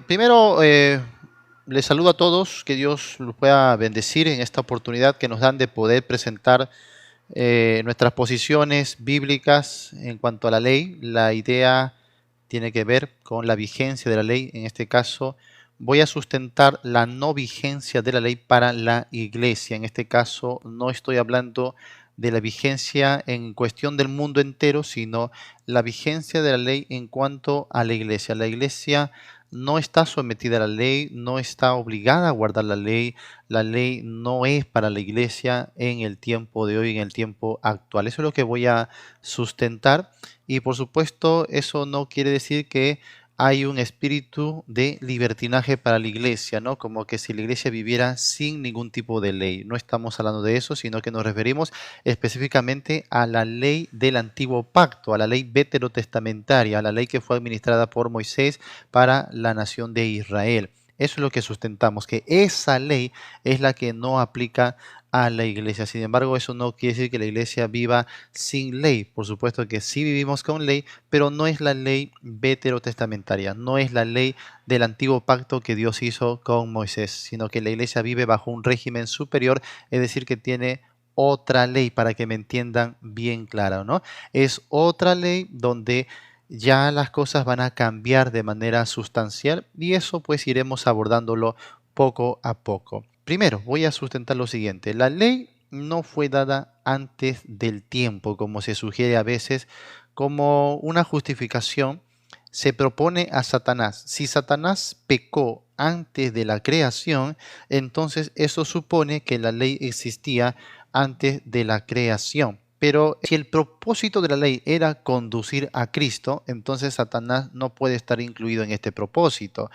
Primero, les saludo a todos, que Dios los pueda bendecir en esta oportunidad que nos dan de poder presentar nuestras posiciones bíblicas en cuanto a la ley. La idea tiene que ver con la vigencia de la ley. En este caso, voy a sustentar la no vigencia de la ley para la iglesia. En este caso, no estoy hablando de la vigencia en cuestión del mundo entero, sino la vigencia de la ley en cuanto a la iglesia. La iglesia no está sometida a la ley, no está obligada a guardar la ley no es para la iglesia en el tiempo de hoy, en el tiempo actual. Eso es lo que voy a sustentar y por supuesto eso no quiere decir que hay un espíritu de libertinaje para la iglesia, ¿no? Como que si la iglesia viviera sin ningún tipo de ley. No estamos hablando de eso, sino que nos referimos específicamente a la ley del antiguo pacto, a la ley veterotestamentaria, a la ley que fue administrada por Moisés para la nación de Israel. Eso es lo que sustentamos, que esa ley es la que no aplica a la iglesia. Sin embargo, eso no quiere decir que la iglesia viva sin ley. Por supuesto que sí vivimos con ley, pero no es la ley veterotestamentaria, no es la ley del antiguo pacto que Dios hizo con Moisés, sino que la iglesia vive bajo un régimen superior, es decir, que tiene otra ley, para que me entiendan bien claro, ¿no? Es otra ley donde ya las cosas van a cambiar de manera sustancial y eso pues iremos abordándolo poco a poco. Primero, voy a sustentar lo siguiente. La ley no fue dada antes del tiempo, como se sugiere a veces, como una justificación. Se propone a Satanás. Si Satanás pecó antes de la creación, entonces eso supone que la ley existía antes de la creación. Pero si el propósito de la ley era conducir a Cristo, entonces Satanás no puede estar incluido en este propósito,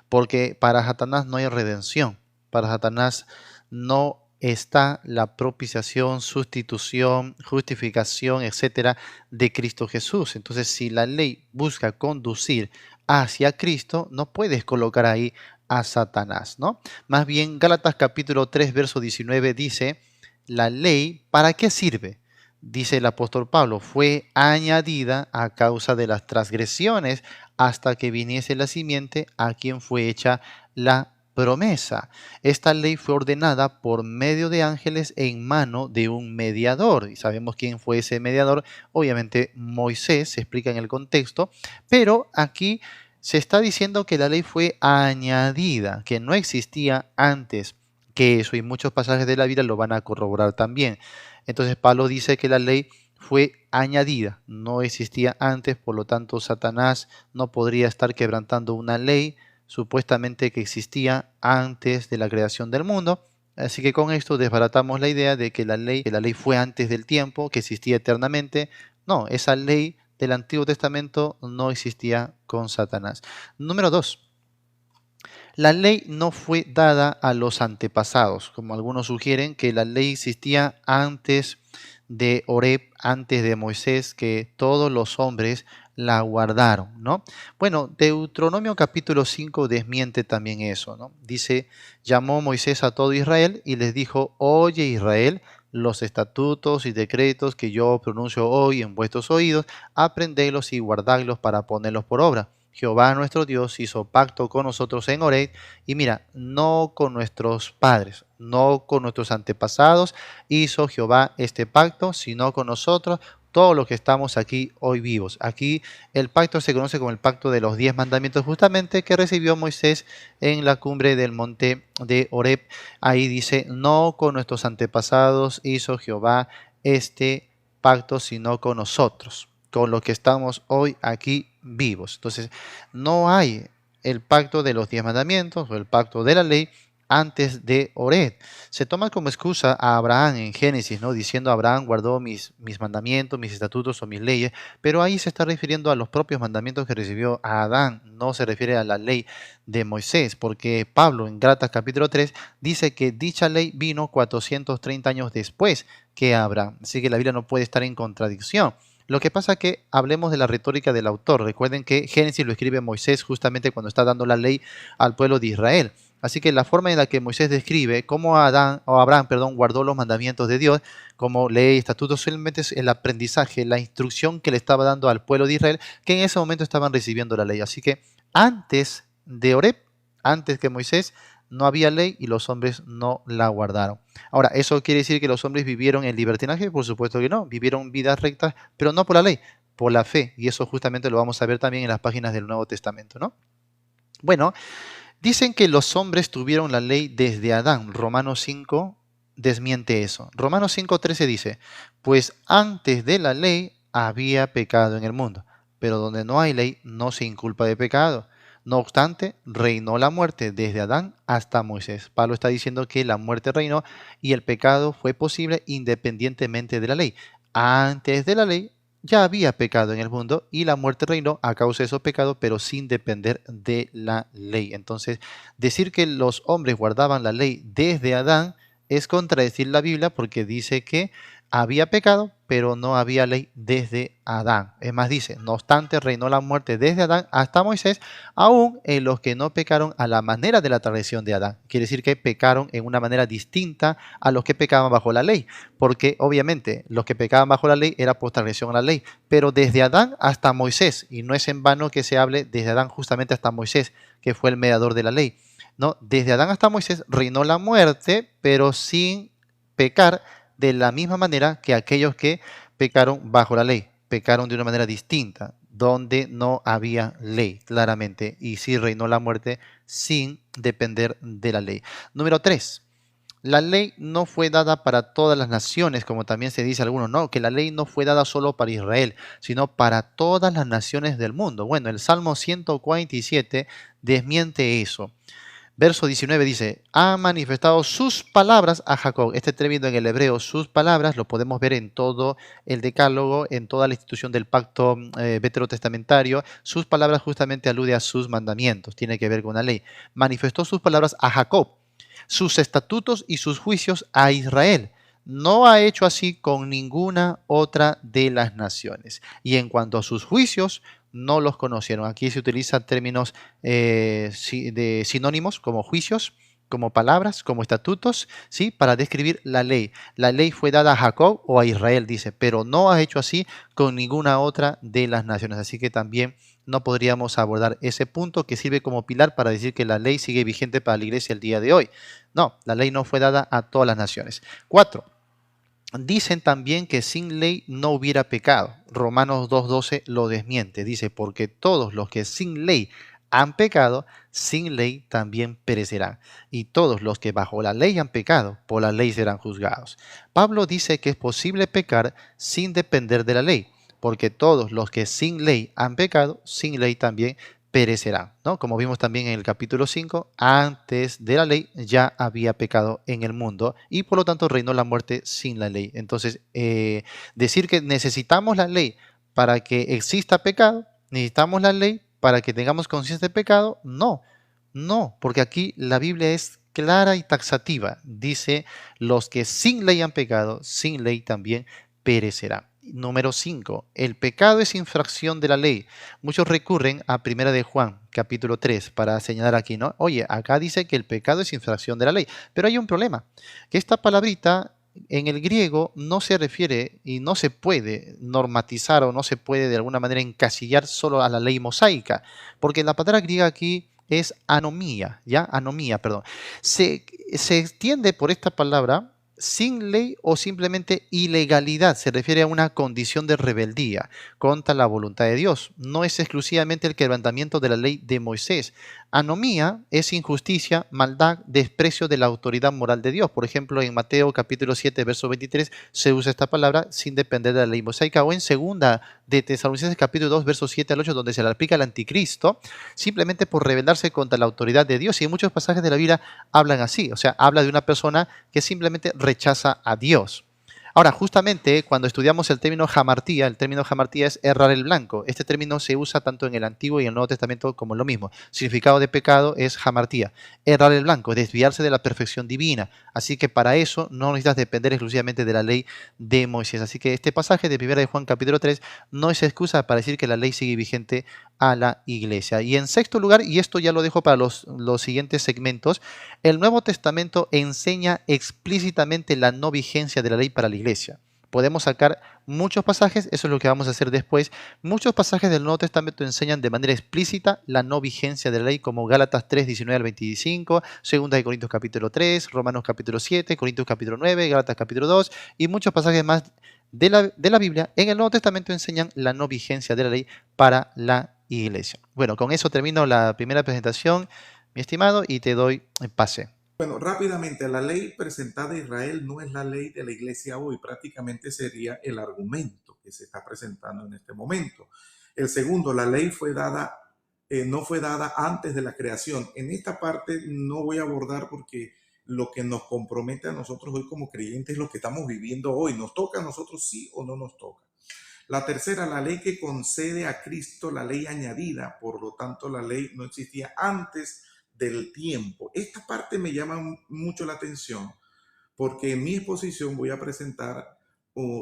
porque para Satanás no hay redención, para Satanás no está la propiciación, sustitución, justificación, etcétera, de Cristo Jesús. Entonces, si la ley busca conducir hacia Cristo, no puedes colocar ahí a Satanás, ¿no? Más bien, Gálatas capítulo 3, verso 19 dice, la ley, ¿para qué sirve? Dice el apóstol Pablo, fue añadida a causa de las transgresiones hasta que viniese la simiente a quien fue hecha la promesa. Esta ley fue ordenada por medio de ángeles en mano de un mediador. Y sabemos quién fue ese mediador. Obviamente Moisés, se explica en el contexto. Pero aquí se está diciendo que la ley fue añadida, que no existía antes que eso. Y muchos pasajes de la Biblia lo van a corroborar también. Entonces Pablo dice que la ley fue añadida, no existía antes, por lo tanto Satanás no podría estar quebrantando una ley supuestamente que existía antes de la creación del mundo. Así que con esto desbaratamos la idea de que la ley fue antes del tiempo, que existía eternamente. No, esa ley del Antiguo Testamento no existía con Satanás. Número 2. La ley no fue dada a los antepasados, como algunos sugieren que la ley existía antes de Oreb, antes de Moisés, que todos los hombres la guardaron, ¿no? Bueno, Deuteronomio capítulo 5 desmiente también eso, ¿no? Dice, llamó Moisés a todo Israel y les dijo, oye Israel, los estatutos y decretos que yo pronuncio hoy en vuestros oídos, aprendedlos y guardadlos para ponerlos por obra. Jehová nuestro Dios hizo pacto con nosotros en Horeb y mira, no con nuestros padres, no con nuestros antepasados hizo Jehová este pacto, sino con nosotros, todos los que estamos aquí hoy vivos. Aquí el pacto se conoce como el pacto de los 10 mandamientos justamente que recibió Moisés en la cumbre del monte de Horeb. Ahí dice, no con nuestros antepasados hizo Jehová este pacto, sino con nosotros, con los que estamos hoy aquí vivos. Entonces, no hay el pacto de los 10 mandamientos o el pacto de la ley antes de Horeb. Se toma como excusa a Abraham en Génesis, ¿no? Diciendo Abraham guardó mis mandamientos, mis estatutos o mis leyes, pero ahí se está refiriendo a los propios mandamientos que recibió a Adán, no se refiere a la ley de Moisés, porque Pablo en Gálatas capítulo 3 dice que dicha ley vino 430 años después que Abraham, así que la Biblia no puede estar en contradicción. Lo que pasa es que hablemos de la retórica del autor. Recuerden que Génesis lo escribe Moisés justamente cuando está dando la ley al pueblo de Israel. Así que la forma en la que Moisés describe cómo Abraham, guardó los mandamientos de Dios como ley, estatutos, solamente es el aprendizaje, la instrucción que le estaba dando al pueblo de Israel, que en ese momento estaban recibiendo la ley. Así que antes de Horeb, antes que Moisés, no había ley y los hombres no la guardaron. Ahora, ¿eso quiere decir que los hombres vivieron en libertinaje? Por supuesto que no, vivieron vidas rectas, pero no por la ley, por la fe. Y eso justamente lo vamos a ver también en las páginas del Nuevo Testamento, ¿no? Bueno, dicen que los hombres tuvieron la ley desde Adán. Romanos 5 desmiente eso. Romanos 5:13 dice, pues antes de la ley había pecado en el mundo, pero donde no hay ley no se inculpa de pecado. No obstante, reinó la muerte desde Adán hasta Moisés. Pablo está diciendo que la muerte reinó y el pecado fue posible independientemente de la ley. Antes de la ley ya había pecado en el mundo y la muerte reinó a causa de esos pecados, pero sin depender de la ley. Entonces, decir que los hombres guardaban la ley desde Adán es contradecir la Biblia porque dice que había pecado, pero no había ley desde Adán. Es más, dice, no obstante, reinó la muerte desde Adán hasta Moisés, aún en los que no pecaron a la manera de la tradición de Adán. Quiere decir que pecaron en una manera distinta a los que pecaban bajo la ley, porque obviamente los que pecaban bajo la ley era por transgresión a la ley, pero desde Adán hasta Moisés, y no es en vano que se hable desde Adán justamente hasta Moisés, que fue el mediador de la ley. ¿No? Desde Adán hasta Moisés reinó la muerte, pero sin pecar de la misma manera que aquellos que pecaron bajo la ley, pecaron de una manera distinta, donde no había ley, claramente, y sí reinó la muerte sin depender de la ley. Número 3. La ley no fue dada para todas las naciones, como también se dice algunos, no, que la ley no fue dada solo para Israel, sino para todas las naciones del mundo. Bueno, el Salmo 147 desmiente eso. Verso 19 dice, ha manifestado sus palabras a Jacob. Este término en el hebreo, sus palabras, lo podemos ver en todo el decálogo, en toda la institución del pacto veterotestamentario. Sus palabras justamente alude a sus mandamientos, tiene que ver con la ley. Manifestó sus palabras a Jacob, sus estatutos y sus juicios a Israel. No ha hecho así con ninguna otra de las naciones. Y en cuanto a sus juicios, no los conocieron. Aquí se utilizan términos de sinónimos como juicios, como palabras, como estatutos, ¿sí? Para describir la ley. La ley fue dada a Jacob o a Israel, dice, pero no ha hecho así con ninguna otra de las naciones. Así que también no podríamos abordar ese punto que sirve como pilar para decir que la ley sigue vigente para la iglesia el día de hoy. No, la ley no fue dada a todas las naciones. 4. Dicen también que sin ley no hubiera pecado. Romanos 2:12 lo desmiente. Dice, porque todos los que sin ley han pecado, sin ley también perecerán. Y todos los que bajo la ley han pecado, por la ley serán juzgados. Pablo dice que es posible pecar sin depender de la ley, porque todos los que sin ley han pecado, sin ley también perecerán, ¿no? Como vimos también en el capítulo 5, antes de la ley ya había pecado en el mundo y por lo tanto reinó la muerte sin la ley. Entonces, decir que necesitamos la ley para que exista pecado, necesitamos la ley para que tengamos conciencia de pecado, no, porque aquí la Biblia es clara y taxativa. Dice, los que sin ley han pecado, sin ley también perecerán. Número 5. El pecado es infracción de la ley. Muchos recurren a Primera de Juan, capítulo 3, para señalar aquí, ¿no? Oye, acá dice que el pecado es infracción de la ley. Pero hay un problema, que esta palabrita en el griego no se refiere y no se puede normatizar o no se puede de alguna manera encasillar solo a la ley mosaica, porque la palabra griega aquí es anomía, ¿ya? Anomía, perdón. Se extiende por esta palabra sin ley o simplemente ilegalidad. Se refiere a una condición de rebeldía contra la voluntad de Dios. No es exclusivamente el quebrantamiento de la ley de Moisés. Anomía es injusticia, maldad, desprecio de la autoridad moral de Dios. Por ejemplo, en Mateo capítulo 7, verso 23, se usa esta palabra sin depender de la ley mosaica. O en segunda de Tesalonicenses capítulo 2, versos 7 al 8, donde se le aplica al anticristo, simplemente por rebelarse contra la autoridad de Dios. Y en muchos pasajes de la Biblia hablan así. O sea, habla de una persona que simplemente rechaza a Dios. Ahora, justamente cuando estudiamos el término hamartía es errar el blanco. Este término se usa tanto en el Antiguo y en el Nuevo Testamento como lo mismo. Significado de pecado es hamartía. Errar el blanco, desviarse de la perfección divina. Así que para eso no necesitas depender exclusivamente de la ley de Moisés. Así que este pasaje de 1 de Juan capítulo 3 no es excusa para decir que la ley sigue vigente a la iglesia. Y en sexto lugar, y esto ya lo dejo para los siguientes segmentos, el Nuevo Testamento enseña explícitamente la no vigencia de la ley para la iglesia. podemos sacar muchos pasajes, eso es lo que vamos a hacer después. Muchos pasajes del Nuevo Testamento enseñan de manera explícita la no vigencia de la ley, como Gálatas 3, 19 al 25, 2 de Corintios capítulo 3, Romanos capítulo 7, Corintios capítulo 9, Gálatas capítulo 2 y muchos pasajes más de la Biblia en el Nuevo Testamento enseñan la no vigencia de la ley para la iglesia. Bueno, con eso termino la primera presentación, mi estimado, y te doy pase. Bueno, rápidamente, la ley presentada a Israel no es la ley de la iglesia hoy, prácticamente sería el argumento que se está presentando en este momento. El segundo, la ley fue dada, no fue dada antes de la creación. En esta parte no voy a abordar porque lo que nos compromete a nosotros hoy como creyentes es lo que estamos viviendo hoy. ¿Nos toca a nosotros sí o no nos toca? La tercera, la ley que concede a Cristo, la ley añadida, por lo tanto la ley no existía antes del tiempo. Esta parte me llama mucho la atención porque en mi exposición voy a presentar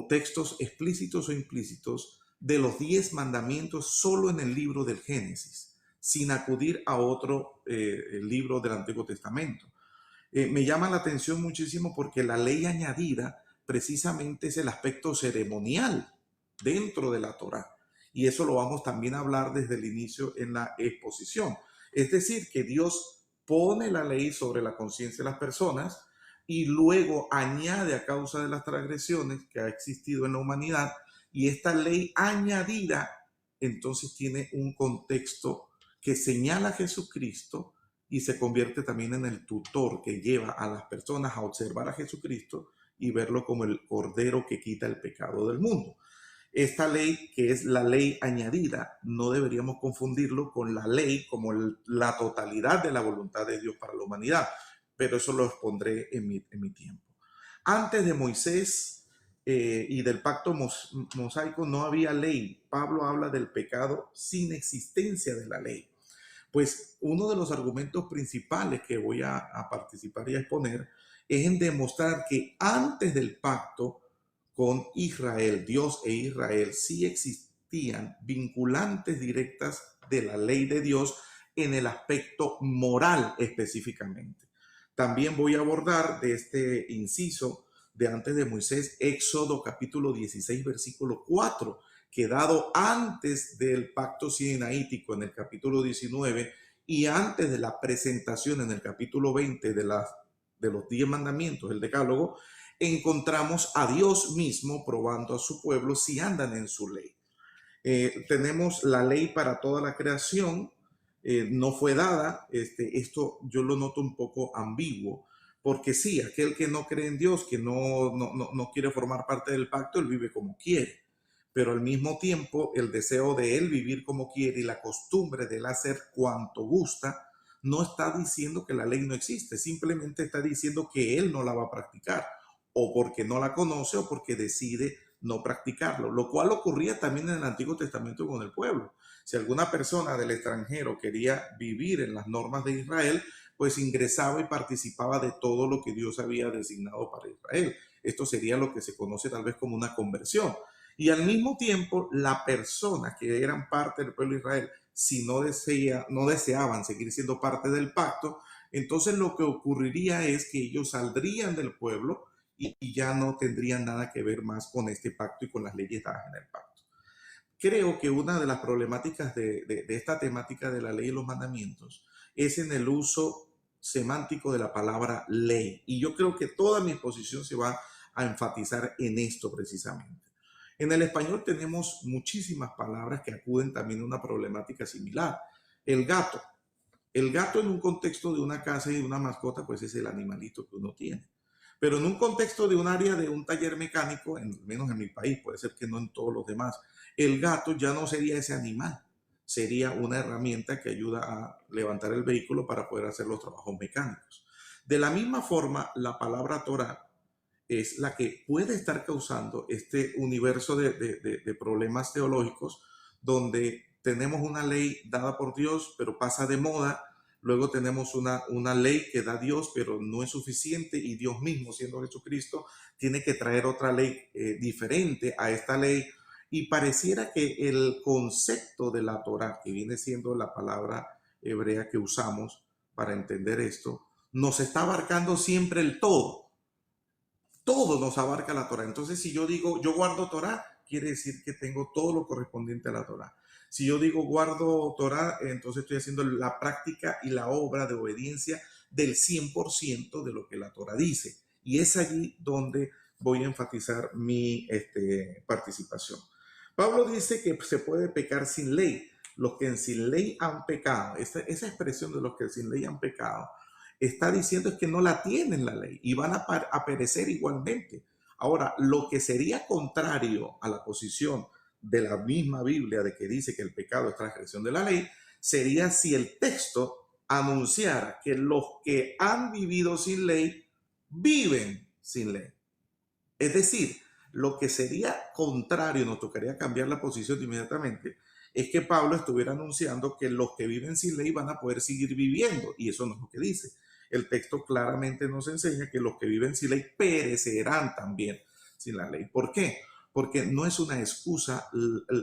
textos explícitos o implícitos de los 10 mandamientos solo en el libro del Génesis, sin acudir a otro libro del Antiguo Testamento. Me llama la atención muchísimo porque la ley añadida precisamente es el aspecto ceremonial dentro de la Torá. Y eso lo vamos también a hablar desde el inicio en la exposición. Es decir, que Dios pone la ley sobre la conciencia de las personas y luego añade a causa de las transgresiones que ha existido en la humanidad. Y esta ley añadida entonces tiene un contexto que señala a Jesucristo y se convierte también en el tutor que lleva a las personas a observar a Jesucristo y verlo como el cordero que quita el pecado del mundo. Esta ley, que es la ley añadida, no deberíamos confundirlo con la ley como la totalidad de la voluntad de Dios para la humanidad, pero eso lo expondré en mi tiempo. Antes de Moisés y del pacto mosaico no había ley. Pablo habla del pecado sin existencia de la ley. Pues uno de los argumentos principales que voy a participar y a exponer es en demostrar que antes del pacto con Israel, Dios e Israel, sí existían vinculantes directas de la ley de Dios en el aspecto moral específicamente. También voy a abordar de este inciso de antes de Moisés, Éxodo capítulo 16, versículo 4, que dado antes del pacto sinaítico en el capítulo 19 y antes de la presentación en el capítulo 20 de los 10 mandamientos, el decálogo, encontramos a Dios mismo probando a su pueblo si andan en su ley. Tenemos la ley para toda la creación, no fue dada. Esto yo lo noto un poco ambiguo, porque sí, aquel que no cree en Dios, que no quiere formar parte del pacto, él vive como quiere. Pero al mismo tiempo, el deseo de él vivir como quiere y la costumbre de él hacer cuanto gusta, no está diciendo que la ley no existe, simplemente está diciendo que él no la va a practicar, o porque no la conoce o porque decide no practicarlo, lo cual ocurría también en el Antiguo Testamento con el pueblo. Si alguna persona del extranjero quería vivir en las normas de Israel, pues ingresaba y participaba de todo lo que Dios había designado para Israel. Esto sería lo que se conoce tal vez como una conversión. Y al mismo tiempo, la persona que eran parte del pueblo de Israel, si no deseaban seguir siendo parte del pacto, entonces lo que ocurriría es que ellos saldrían del pueblo y ya no tendrían nada que ver más con este pacto y con las leyes dadas en el pacto. Creo que una de las problemáticas de esta temática de la ley y los mandamientos es en el uso semántico de la palabra ley. Y yo creo que toda mi exposición se va a enfatizar en esto precisamente. En el español tenemos muchísimas palabras que acuden también a una problemática similar. El gato. El gato en un contexto de una casa y de una mascota, pues es el animalito que uno tiene. Pero en un contexto de un área de un taller mecánico, al menos en mi país, puede ser que no en todos los demás, el gato ya no sería ese animal, sería una herramienta que ayuda a levantar el vehículo para poder hacer los trabajos mecánicos. De la misma forma, la palabra Torah es la que puede estar causando este universo de problemas teológicos donde tenemos una ley dada por Dios, pero pasa de moda. Luego tenemos una ley que da Dios, pero no es suficiente y Dios mismo, siendo Jesucristo, tiene que traer otra ley diferente a esta ley. Y pareciera que el concepto de la Torah, que viene siendo la palabra hebrea que usamos para entender esto, nos está abarcando siempre el todo. Todo nos abarca la Torah. Entonces, si yo digo, yo guardo Torah, quiere decir que tengo todo lo correspondiente a la Torah. Si yo digo guardo Torah, entonces estoy haciendo la práctica y la obra de obediencia del 100% de lo que la Torah dice. Y es allí donde voy a enfatizar mi participación. Pablo dice que se puede pecar sin ley. Los que sin ley han pecado, esa expresión de los que sin ley han pecado, está diciendo es que no la tienen la ley y van a perecer igualmente. Ahora, lo que sería contrario a la posición de la misma Biblia de que dice que el pecado es transgresión de la ley, sería si el texto anunciara que los que han vivido sin ley viven sin ley. Es decir, lo que sería contrario, nos tocaría cambiar la posición inmediatamente, es que Pablo estuviera anunciando que los que viven sin ley van a poder seguir viviendo, y eso no es lo que dice. El texto claramente nos enseña que los que viven sin ley perecerán también sin la ley. ¿Por qué? Porque no es una excusa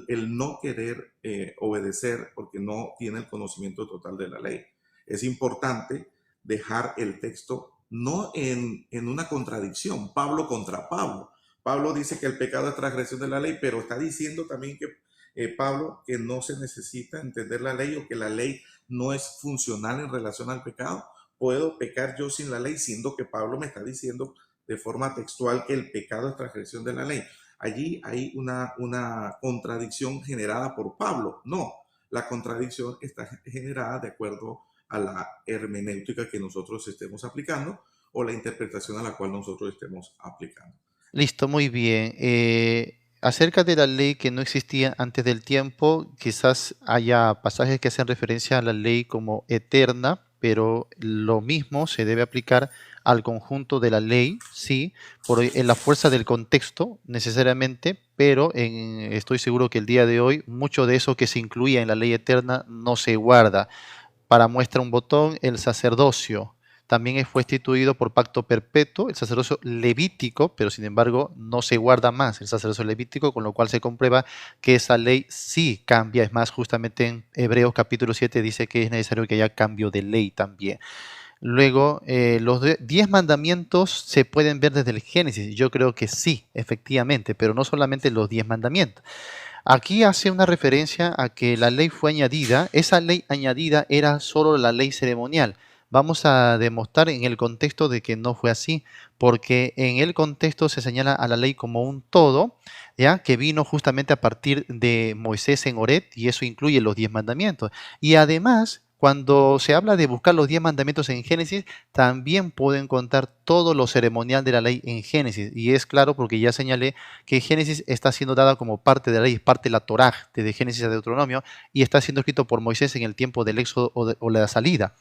el no querer obedecer porque no tiene el conocimiento total de la ley. Es importante dejar el texto no en una contradicción, Pablo contra Pablo. Pablo dice que el pecado es transgresión de la ley, pero está diciendo también que Pablo que no se necesita entender la ley o que la ley no es funcional en relación al pecado. Puedo pecar yo sin la ley, siendo que Pablo me está diciendo de forma textual que el pecado es transgresión de la ley. Allí hay una contradicción generada por Pablo. No, la contradicción está generada de acuerdo a la hermenéutica que nosotros estemos aplicando o la interpretación a la cual nosotros estemos aplicando. Listo, muy bien. Acerca de la ley que no existía antes del tiempo, quizás haya pasajes que hacen referencia a la ley como eterna, pero lo mismo se debe aplicar al conjunto de la ley, sí, en la fuerza del contexto necesariamente, pero estoy seguro que el día de hoy mucho de eso que se incluía en la ley eterna no se guarda. Para muestra un botón, el sacerdocio. También fue instituido por pacto perpetuo, el sacerdocio levítico, pero sin embargo no se guarda más el sacerdocio levítico, con lo cual se comprueba que esa ley sí cambia. Es más, justamente en Hebreos capítulo 7 dice que es necesario que haya cambio de ley también. Luego, los 10 mandamientos se pueden ver desde el Génesis. Yo creo que sí, efectivamente, pero no solamente los 10 mandamientos. Aquí hace una referencia a que la ley fue añadida. Esa ley añadida era solo la ley ceremonial. Vamos a demostrar en el contexto de que no fue así, porque en el contexto se señala a la ley como un todo, ya que vino justamente a partir de Moisés en Oret, y eso incluye los 10 mandamientos. Y además, cuando se habla de buscar los 10 mandamientos en Génesis, también pueden contar todo lo ceremonial de la ley en Génesis. Y es claro porque ya señalé que Génesis está siendo dada como parte de la ley, parte de la Torá, desde Génesis a Deuteronomio, y está siendo escrito por Moisés en el tiempo del éxodo o la salida.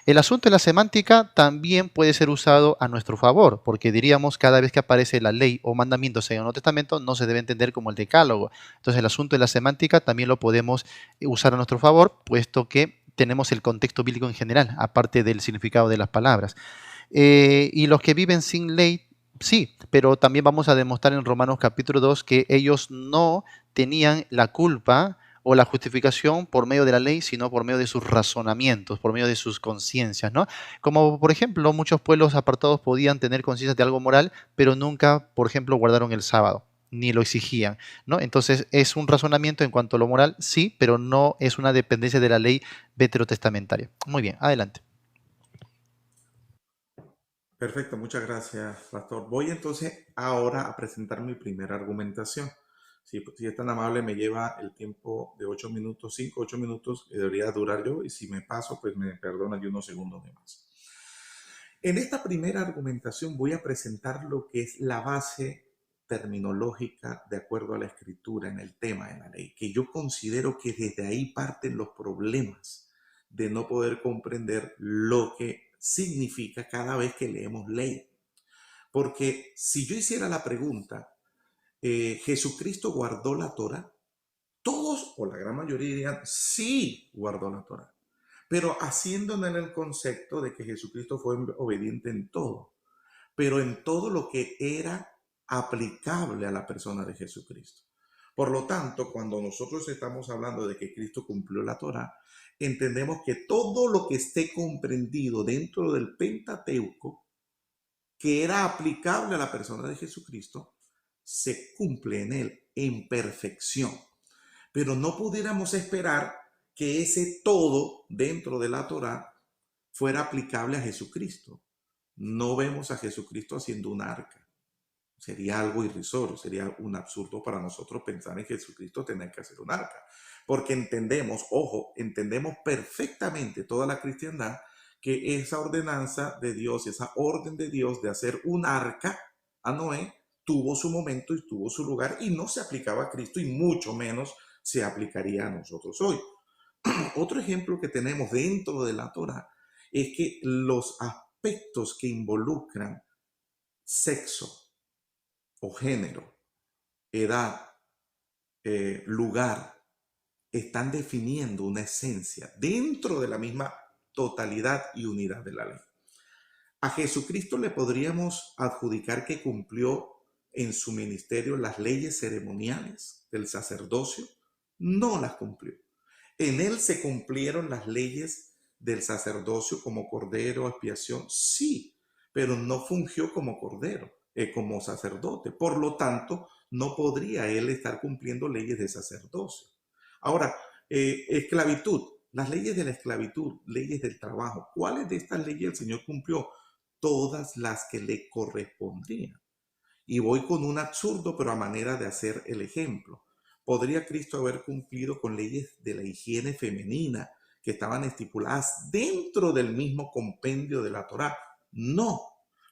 El asunto de la semántica también puede ser usado a nuestro favor, porque diríamos cada vez que aparece la ley o mandamientos en el Nuevo Testamento no se debe entender como el decálogo. Entonces el asunto de la semántica también lo podemos usar a nuestro favor, puesto que tenemos el contexto bíblico en general, aparte del significado de las palabras. Y los que viven sin ley, sí, pero también vamos a demostrar en Romanos capítulo 2 que ellos no tenían la culpa o la justificación por medio de la ley, sino por medio de sus razonamientos, por medio de sus conciencias, ¿no? Como por ejemplo, muchos pueblos apartados podían tener conciencia de algo moral, pero nunca, por ejemplo, guardaron el sábado, ni lo exigían, ¿no? Entonces es un razonamiento en cuanto a lo moral, sí, pero no es una dependencia de la ley veterotestamentaria. Muy bien, adelante. Perfecto, muchas gracias, Pastor. Voy entonces ahora a presentar mi primera argumentación. Si es tan amable, me lleva el tiempo de 8 minutos, 5, 8 minutos que debería durar yo, y si me paso, pues me perdona de unos segundos de más. En esta primera argumentación voy a presentar lo que es la base terminológica de acuerdo a la escritura en el tema de la ley, que yo considero que desde ahí parten los problemas de no poder comprender lo que significa cada vez que leemos ley. Porque si yo hiciera la pregunta, ¿Jesucristo guardó la Torah? Todos o la gran mayoría dirían, sí, guardó la Torah, pero haciéndome en el concepto de que Jesucristo fue obediente en todo, pero en todo lo que era aplicable a la persona de Jesucristo. Por lo tanto, cuando nosotros estamos hablando de que Cristo cumplió la Torah, entendemos que todo lo que esté comprendido dentro del Pentateuco que era aplicable a la persona de Jesucristo, se cumple en él en perfección. Pero no pudiéramos esperar que ese todo dentro de la Torá fuera aplicable a Jesucristo. No vemos a Jesucristo haciendo un arca. Sería algo irrisorio, sería un absurdo para nosotros pensar en Jesucristo tener que hacer un arca. Porque entendemos, ojo, entendemos perfectamente toda la cristiandad que esa ordenanza de Dios, esa orden de Dios de hacer un arca a Noé, tuvo su momento y tuvo su lugar y no se aplicaba a Cristo y mucho menos se aplicaría a nosotros hoy. Otro ejemplo que tenemos dentro de la Torá es que los aspectos que involucran sexo o género, edad, lugar, están definiendo una esencia dentro de la misma totalidad y unidad de la ley. A Jesucristo le podríamos adjudicar que cumplió en su ministerio las leyes ceremoniales del sacerdocio. No las cumplió. En él se cumplieron las leyes del sacerdocio como cordero, expiación, sí, pero no fungió como cordero, como sacerdote. Por lo tanto, no podría él estar cumpliendo leyes de sacerdocio. Ahora, esclavitud, las leyes de la esclavitud, leyes del trabajo. ¿Cuáles de estas leyes el Señor cumplió? Todas las que le correspondían. Y voy con un absurdo, pero a manera de hacer el ejemplo. ¿Podría Cristo haber cumplido con leyes de la higiene femenina que estaban estipuladas dentro del mismo compendio de la Torá? No,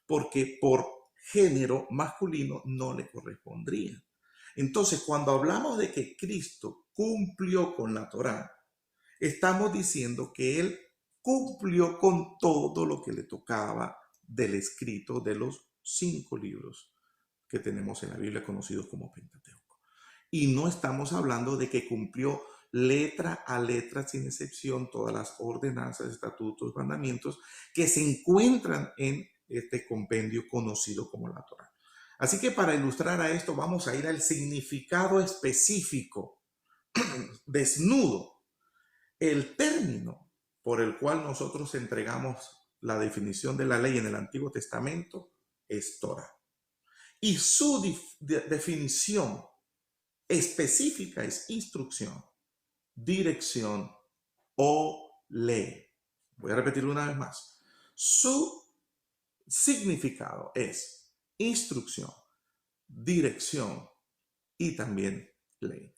porque por género masculino no le correspondría. Entonces, cuando hablamos de que Cristo cumplió con la Torá, estamos diciendo que Él cumplió con todo lo que le tocaba del escrito de los 5 libros que tenemos en la Biblia conocidos como Pentateuco. Y no estamos hablando de que cumplió letra a letra sin excepción todas las ordenanzas, estatutos, mandamientos que se encuentran en este compendio conocido como la Torá. Así que para ilustrar a esto vamos a ir al significado específico, desnudo, el término por el cual nosotros entregamos la definición de la ley en el Antiguo Testamento es Torá. Y su definición específica es instrucción, dirección o ley. Voy a repetirlo una vez más. Su significado es instrucción, dirección y también ley.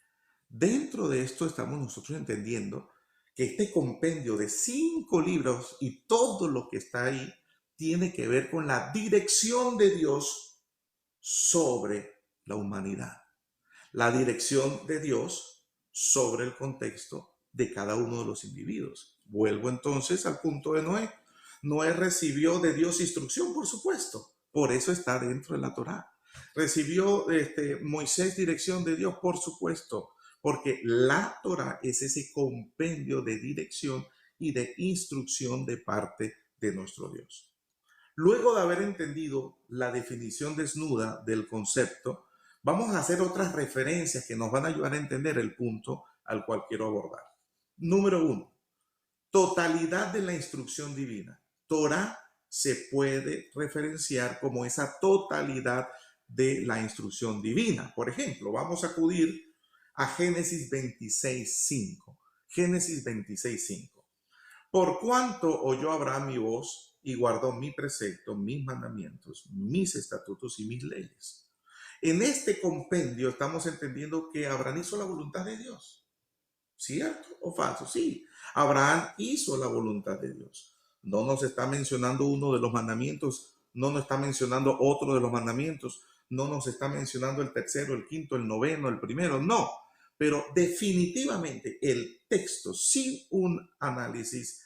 Dentro de esto estamos nosotros entendiendo que este compendio de 5 libros y todo lo que está ahí tiene que ver con la dirección de Dios sobre la humanidad, la dirección de Dios sobre el contexto de cada uno de los individuos. Vuelvo entonces al punto de Noé. Noé recibió de Dios instrucción, por supuesto, por eso está dentro de la Torá. Recibió Moisés dirección de Dios, por supuesto, porque la Torá es ese compendio de dirección y de instrucción de parte de nuestro Dios. Luego de haber entendido la definición desnuda del concepto, vamos a hacer otras referencias que nos van a ayudar a entender el punto al cual quiero abordar. Número 1, totalidad de la instrucción divina. Torá se puede referenciar como esa totalidad de la instrucción divina. Por ejemplo, vamos a acudir a Génesis 26:5. Génesis 26:5. Por cuanto oyó Abraham mi voz y guardó mi precepto, mis mandamientos, mis estatutos y mis leyes. En este compendio estamos entendiendo que Abraham hizo la voluntad de Dios. ¿Cierto o falso? Sí, Abraham hizo la voluntad de Dios. No nos está mencionando uno de los mandamientos, no nos está mencionando otro de los mandamientos, no nos está mencionando el tercero, el quinto, el noveno, el primero, no. Pero definitivamente el texto, sin un análisis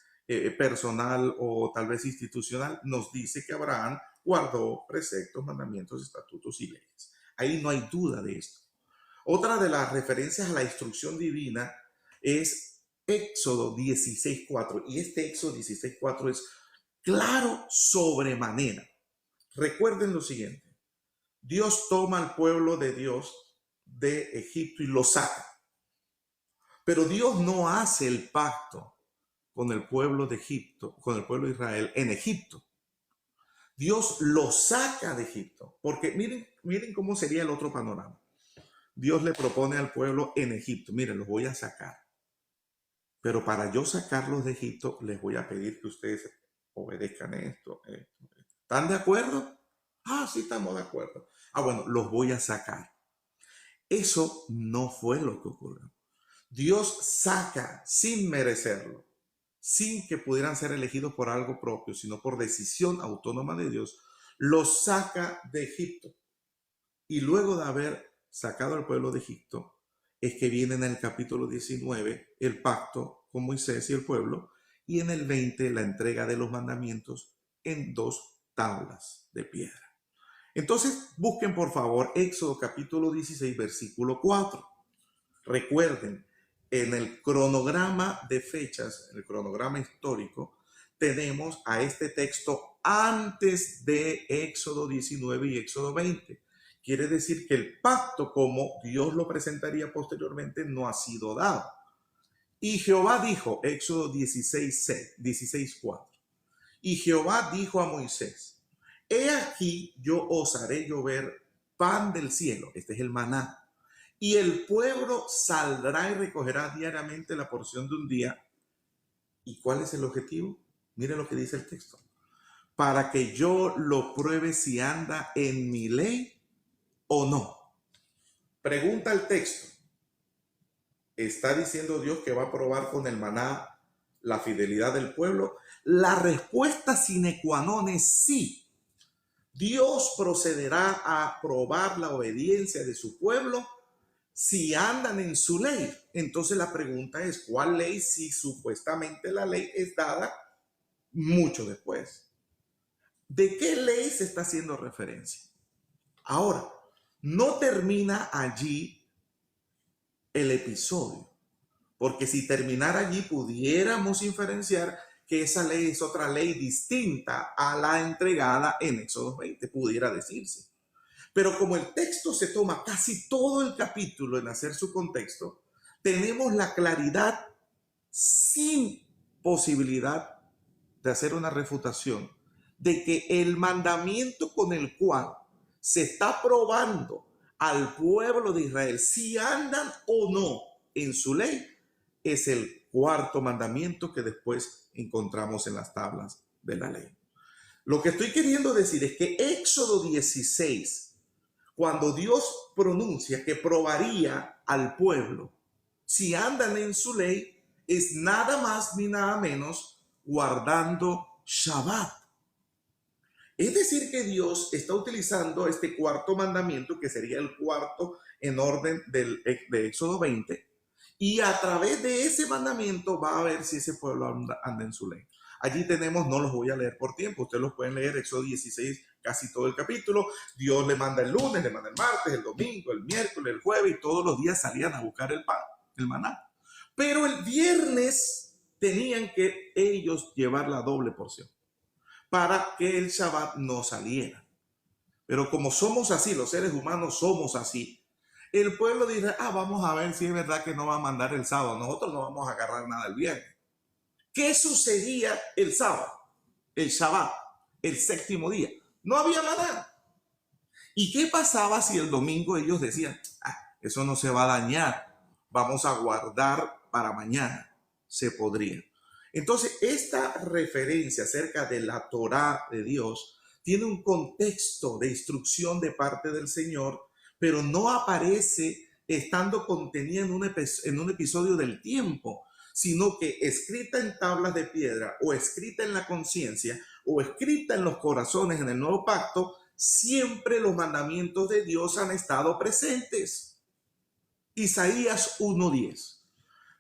personal o tal vez institucional, nos dice que Abraham guardó preceptos, mandamientos, estatutos y leyes. Ahí no hay duda de esto. Otra de las referencias a la instrucción divina es Éxodo 16:4. Y este Éxodo 16:4 es claro sobremanera. Recuerden lo siguiente. Dios toma al pueblo de Dios de Egipto y lo saca. Pero Dios no hace el pacto con el pueblo de Egipto, con el pueblo de Israel en Egipto, Dios los saca de Egipto, porque miren cómo sería el otro panorama. Dios le propone al pueblo en Egipto, miren, los voy a sacar, pero para yo sacarlos de Egipto les voy a pedir que ustedes obedezcan esto. ¿Están de acuerdo? Ah, sí, estamos de acuerdo. Ah, bueno, los voy a sacar. Eso no fue lo que ocurrió. Dios saca sin merecerlo, sin que pudieran ser elegidos por algo propio, sino por decisión autónoma de Dios, los saca de Egipto. Y luego de haber sacado al pueblo de Egipto, es que viene en el capítulo 19 el pacto con Moisés y el pueblo, y en el 20 la entrega de los mandamientos en 2 tablas de piedra. Entonces, busquen por favor Éxodo capítulo 16, versículo 4. Recuerden, en el cronograma de fechas, en el cronograma histórico, tenemos a este texto antes de Éxodo 19 y Éxodo 20. Quiere decir que el pacto, como Dios lo presentaría posteriormente, no ha sido dado. Y Jehová dijo, Éxodo 16, 4. Y Jehová dijo a Moisés, he aquí yo os haré llover pan del cielo, este es el maná, y el pueblo saldrá y recogerá diariamente la porción de un día. ¿Y cuál es el objetivo? Miren lo que dice el texto. Para que yo lo pruebe si anda en mi ley o no. Pregunta el texto. ¿Está diciendo Dios que va a probar con el maná la fidelidad del pueblo? La respuesta sine qua non es sí. Dios procederá a probar la obediencia de su pueblo si andan en su ley. Entonces la pregunta es, ¿cuál ley? Si supuestamente la ley es dada mucho después. ¿De qué ley se está haciendo referencia? Ahora, no termina allí el episodio, porque si terminara allí pudiéramos inferenciar que esa ley es otra ley distinta a la entregada en Éxodo 20, pudiera decirse. Pero como el texto se toma casi todo el capítulo en hacer su contexto, tenemos la claridad sin posibilidad de hacer una refutación de que el mandamiento con el cual se está probando al pueblo de Israel si andan o no en su ley es el cuarto mandamiento que después encontramos en las tablas de la ley. Lo que estoy queriendo decir es que Éxodo 16, cuando Dios pronuncia que probaría al pueblo si andan en su ley, es nada más ni nada menos guardando Shabbat. Es decir, que Dios está utilizando este cuarto mandamiento, que sería el cuarto en orden de Éxodo 20, y a través de ese mandamiento va a ver si ese pueblo anda en su ley. Allí tenemos, no los voy a leer por tiempo, ustedes los pueden leer, Éxodo 16, casi todo el capítulo. Dios le manda el lunes, le manda el martes, el domingo, el miércoles, el jueves, y todos los días salían a buscar el pan, el maná. Pero el viernes tenían que ellos llevar la doble porción para que el Shabbat no saliera. Pero como somos así, los seres humanos somos así, el pueblo dice, vamos a ver si es verdad que no va a mandar el sábado, nosotros no vamos a agarrar nada el viernes. ¿Qué sucedía el sábado? El Shabbat, el séptimo día. No había maná. ¿Y qué pasaba si el domingo ellos decían, eso no se va a dañar, vamos a guardar para mañana? Se podría. Entonces, esta referencia acerca de la Torá de Dios tiene un contexto de instrucción de parte del Señor, pero no aparece estando contenida en un episodio del tiempo, sino que escrita en tablas de piedra o escrita en la conciencia o escrita en los corazones en el nuevo pacto, siempre los mandamientos de Dios han estado presentes. Isaías 1:10.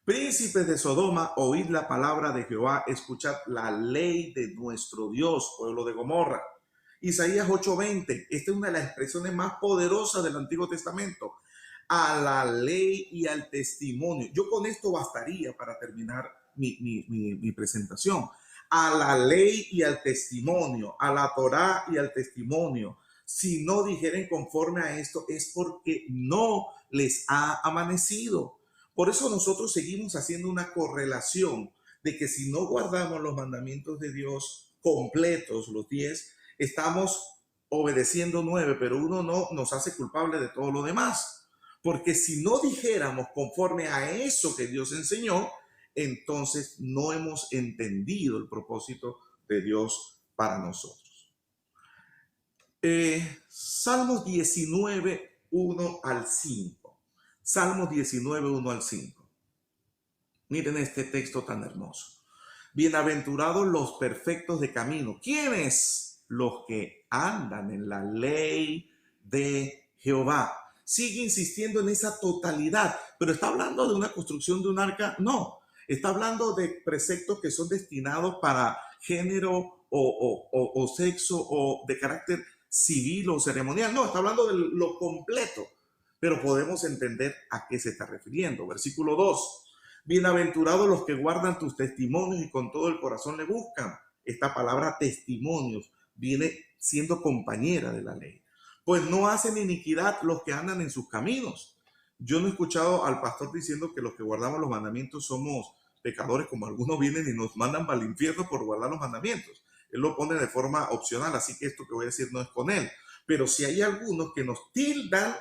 Príncipes de Sodoma, oíd la palabra de Jehová, escuchad la ley de nuestro Dios, pueblo de Gomorra. Isaías 8:20, esta es una de las expresiones más poderosas del Antiguo Testamento. A la ley y al testimonio. Yo con esto bastaría para terminar mi presentación. A la ley y al testimonio, a la Torá y al testimonio. Si no dijeren conforme a esto, es porque no les ha amanecido. Por eso nosotros seguimos haciendo una correlación de que si no guardamos los mandamientos de Dios completos, los 10, Estamos obedeciendo 9, pero uno no nos hace culpable de todo lo demás. Porque si no dijéramos conforme a eso que Dios enseñó, entonces no hemos entendido el propósito de Dios para nosotros. Salmos 19, 1 al 5. Salmos 19, 1 al 5. Miren este texto tan hermoso. Bienaventurados los perfectos de camino. ¿Quiénes? Los que andan en la ley de Jehová. Sigue insistiendo en esa totalidad, pero ¿está hablando de una construcción de un arca? No, está hablando de preceptos que son destinados para género o sexo o de carácter civil o ceremonial. No, está hablando de lo completo, pero podemos entender a qué se está refiriendo. Versículo 2. Bienaventurados los que guardan tus testimonios y con todo el corazón le buscan. Esta palabra testimonios viene siendo compañera de la ley. Pues no hacen iniquidad los que andan en sus caminos. Yo no he escuchado al pastor diciendo que los que guardamos los mandamientos somos pecadores, como algunos vienen y nos mandan para el infierno por guardar los mandamientos. Él lo pone de forma opcional, así que esto que voy a decir no es con él. Pero si hay algunos que nos tildan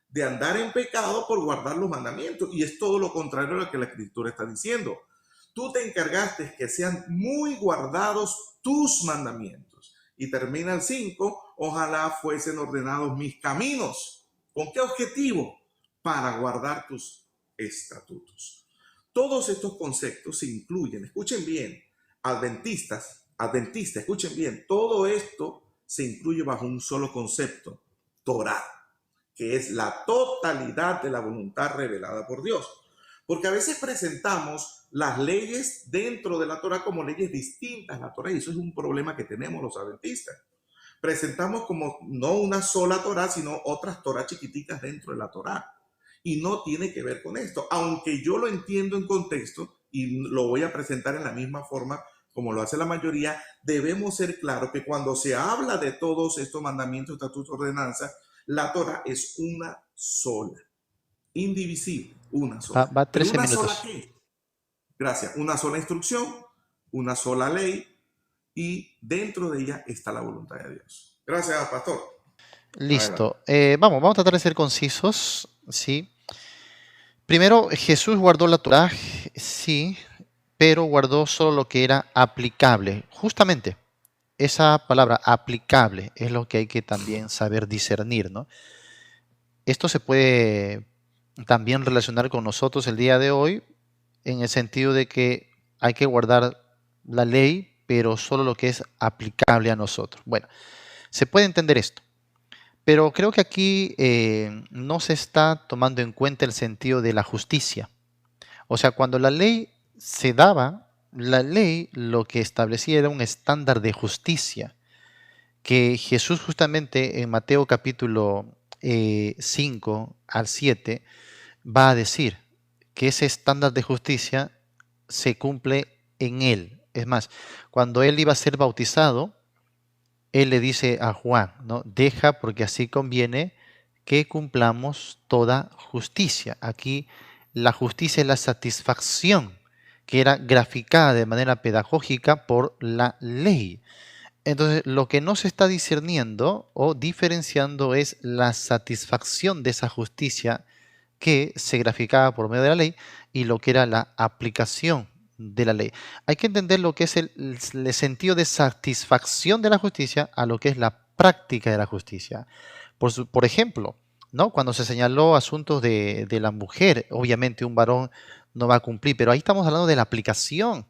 de andar en pecado por guardar los mandamientos, y es todo lo contrario a lo que la Escritura está diciendo. Tú te encargaste que sean muy guardados tus mandamientos. Y termina el 5, ojalá fuesen ordenados mis caminos. ¿Con qué objetivo? Para guardar tus estatutos. Todos estos conceptos se incluyen, escuchen bien, adventistas, escuchen bien, todo esto se incluye bajo un solo concepto, Torá, que es la totalidad de la voluntad revelada por Dios. Porque a veces presentamos las leyes dentro de la Torá como leyes distintas a la Torá, y eso es un problema que tenemos los adventistas. Presentamos como no una sola Torá, sino otras Torá chiquititas dentro de la Torá. Y no tiene que ver con esto, aunque yo lo entiendo en contexto y lo voy a presentar en la misma forma como lo hace la mayoría. Debemos ser claros que cuando se habla de todos estos mandamientos, estatutos, ordenanzas, la Torá es una sola, indivisible, una sola. Va ¿Pero 13 una minutos. sola qué? Gracias. Una sola instrucción, una sola ley, y dentro de ella está la voluntad de Dios. Gracias, pastor. Listo. Vamos a tratar de ser concisos, ¿sí? Primero, Jesús guardó la Torá, sí, pero guardó solo lo que era aplicable. Justamente, esa palabra aplicable es lo que hay que también saber discernir, ¿no? Esto se puede también relacionar con nosotros el día de hoy, en el sentido de que hay que guardar la ley, pero solo lo que es aplicable a nosotros. Bueno, se puede entender esto. Pero creo que aquí no se está tomando en cuenta el sentido de la justicia. O sea, cuando la ley se daba, la ley lo que establecía era un estándar de justicia, que Jesús justamente en Mateo capítulo 5 al 7 va a decir que ese estándar de justicia se cumple en él. Es más, cuando él iba a ser bautizado, él le dice a Juan, ¿no? Deja porque así conviene que cumplamos toda justicia. Aquí la justicia es la satisfacción que era graficada de manera pedagógica por la ley. Entonces, lo que no se está discerniendo o diferenciando es la satisfacción de esa justicia que se graficaba por medio de la ley y lo que era la aplicación de la ley. Hay que entender lo que es el sentido de satisfacción de la justicia a lo que es la práctica de la justicia. Por ejemplo, ¿no? Cuando se señaló asuntos de la mujer, obviamente un varón no va a cumplir, pero ahí estamos hablando de la aplicación.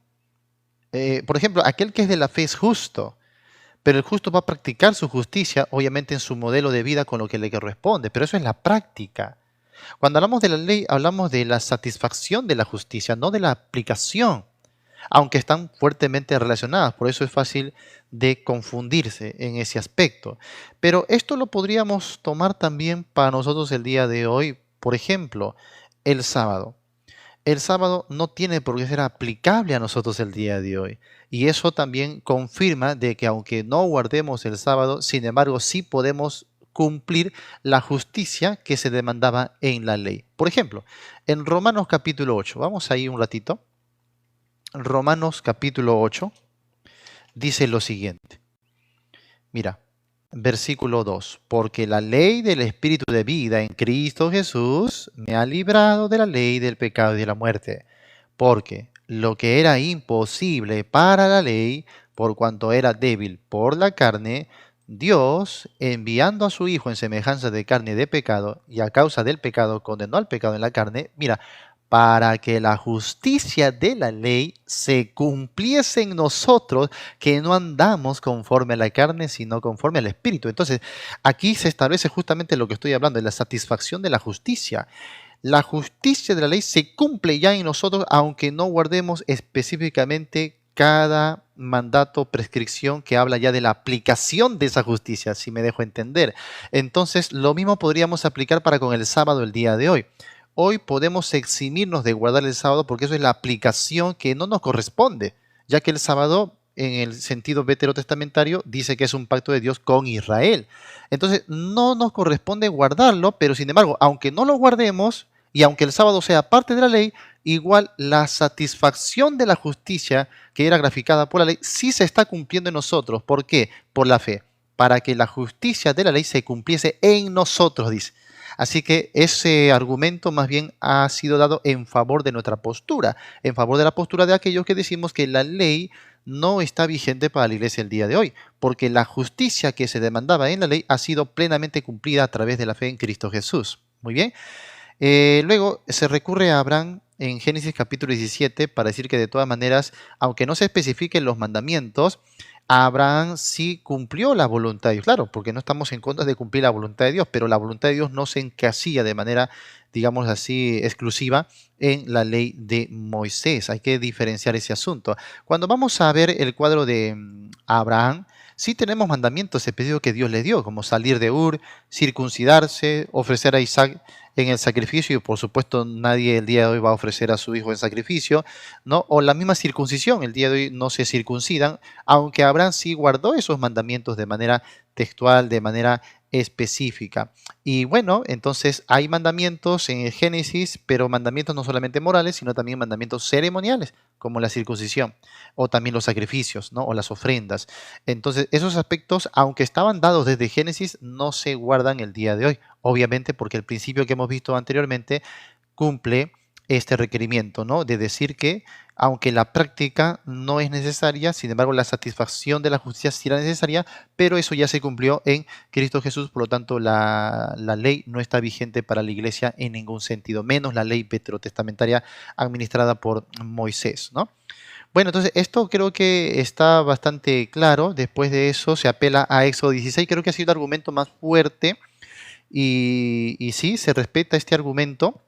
Por ejemplo, aquel que es de la fe es justo, pero el justo va a practicar su justicia, obviamente en su modelo de vida con lo que le corresponde, pero eso es la práctica. Cuando hablamos de la ley, hablamos de la satisfacción de la justicia, no de la aplicación, aunque están fuertemente relacionadas, por eso es fácil de confundirse en ese aspecto. Pero esto lo podríamos tomar también para nosotros el día de hoy, por ejemplo, el sábado. El sábado no tiene por qué ser aplicable a nosotros el día de hoy. Y eso también confirma de que aunque no guardemos el sábado, sin embargo sí podemos cumplir la justicia que se demandaba en la ley. Por ejemplo, en Romanos capítulo 8, vamos ahí un ratito. Romanos capítulo 8 dice lo siguiente. Mira, versículo 2. Porque la ley del Espíritu de vida en Cristo Jesús me ha librado de la ley del pecado y de la muerte. Porque lo que era imposible para la ley, por cuanto era débil por la carne, Dios, enviando a su Hijo en semejanza de carne de pecado, y a causa del pecado condenó al pecado en la carne, mira, para que la justicia de la ley se cumpliese en nosotros, que no andamos conforme a la carne, sino conforme al Espíritu. Entonces, aquí se establece justamente lo que estoy hablando, de la satisfacción de la justicia. La justicia de la ley se cumple ya en nosotros, aunque no guardemos específicamente cada mandato, prescripción que habla ya de la aplicación de esa justicia, si me dejo entender. Entonces, lo mismo podríamos aplicar para con el sábado el día de hoy. Hoy podemos eximirnos de guardar el sábado porque eso es la aplicación que no nos corresponde, ya que el sábado, en el sentido veterotestamentario, dice que es un pacto de Dios con Israel. Entonces, no nos corresponde guardarlo, pero sin embargo, aunque no lo guardemos y aunque el sábado sea parte de la ley, igual la satisfacción de la justicia que era graficada por la ley sí se está cumpliendo en nosotros. ¿Por qué? Por la fe. Para que la justicia de la ley se cumpliese en nosotros, dice. Así que ese argumento más bien ha sido dado en favor de nuestra postura, en favor de la postura de aquellos que decimos que la ley no está vigente para la iglesia el día de hoy, porque la justicia que se demandaba en la ley ha sido plenamente cumplida a través de la fe en Cristo Jesús. Muy bien. Luego se recurre a Abraham en Génesis capítulo 17 para decir que de todas maneras, aunque no se especifiquen los mandamientos, Abraham sí cumplió la voluntad de Dios. Claro, porque no estamos en contra de cumplir la voluntad de Dios, pero la voluntad de Dios no se encasilla de manera, digamos así, exclusiva en la ley de Moisés. Hay que diferenciar ese asunto. Cuando vamos a ver el cuadro de Abraham, sí tenemos mandamientos específicos que Dios le dio, como salir de Ur, circuncidarse, ofrecer a Isaac en el sacrificio, y por supuesto nadie el día de hoy va a ofrecer a su hijo en sacrificio, ¿no? O la misma circuncisión, el día de hoy no se circuncidan, aunque Abraham sí guardó esos mandamientos de manera textual, de manera específica. Y bueno, entonces hay mandamientos en el Génesis, pero mandamientos no solamente morales, sino también mandamientos ceremoniales, como la circuncisión, o también los sacrificios, ¿no? O las ofrendas. Entonces, esos aspectos, aunque estaban dados desde Génesis, no se guardan el día de hoy. Obviamente, porque el principio que hemos visto anteriormente cumple este requerimiento, ¿no? De decir que, aunque la práctica no es necesaria, sin embargo, la satisfacción de la justicia sí era necesaria, pero eso ya se cumplió en Cristo Jesús, por lo tanto, la ley no está vigente para la iglesia en ningún sentido, menos la ley veterotestamentaria administrada por Moisés, ¿no? Bueno, entonces esto creo que está bastante claro. Después de eso se apela a Éxodo 16. Creo que ha sido el argumento más fuerte y sí, se respeta este argumento.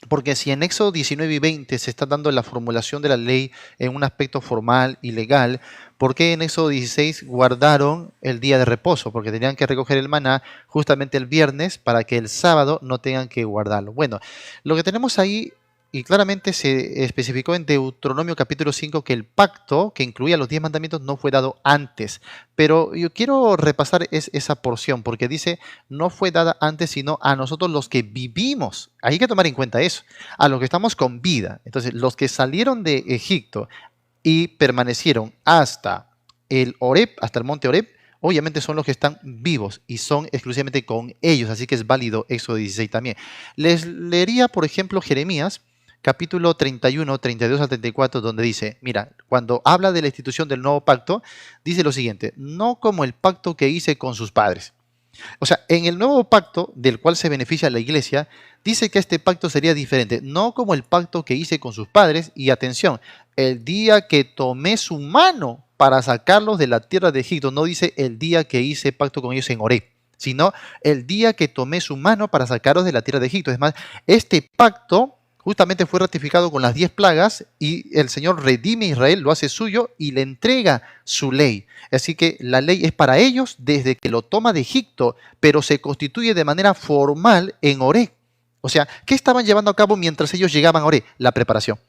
Porque si en Éxodo 19 y 20 se está dando la formulación de la ley en un aspecto formal y legal, ¿por qué en Éxodo 16 guardaron el día de reposo? Porque tenían que recoger el maná justamente el viernes para que el sábado no tengan que guardarlo. Bueno, lo que tenemos ahí, y claramente se especificó en Deuteronomio capítulo 5 que el pacto que incluía los 10 mandamientos no fue dado antes. Pero yo quiero repasar esa porción porque dice, no fue dada antes, sino a nosotros los que vivimos. Hay que tomar en cuenta eso, a los que estamos con vida. Entonces, los que salieron de Egipto y permanecieron hasta el Horeb, hasta el monte Horeb, obviamente son los que están vivos y son exclusivamente con ellos, así que es válido Éxodo 16 también. Les leería, por ejemplo, Jeremías capítulo 31, 32 al 34, donde dice, mira, cuando habla de la institución del nuevo pacto, dice lo siguiente, no como el pacto que hice con sus padres. O sea, en el nuevo pacto del cual se beneficia la iglesia, dice que este pacto sería diferente, no como el pacto que hice con sus padres, y atención, el día que tomé su mano para sacarlos de la tierra de Egipto, no dice el día que hice pacto con ellos en Horeb, sino el día que tomé su mano para sacarlos de la tierra de Egipto. Es más, este pacto justamente fue ratificado con las 10 plagas y el Señor redime a Israel, lo hace suyo y le entrega su ley. Así que la ley es para ellos desde que lo toma de Egipto, pero se constituye de manera formal en Horeb. O sea, ¿qué estaban llevando a cabo mientras ellos llegaban a Horeb? La preparación.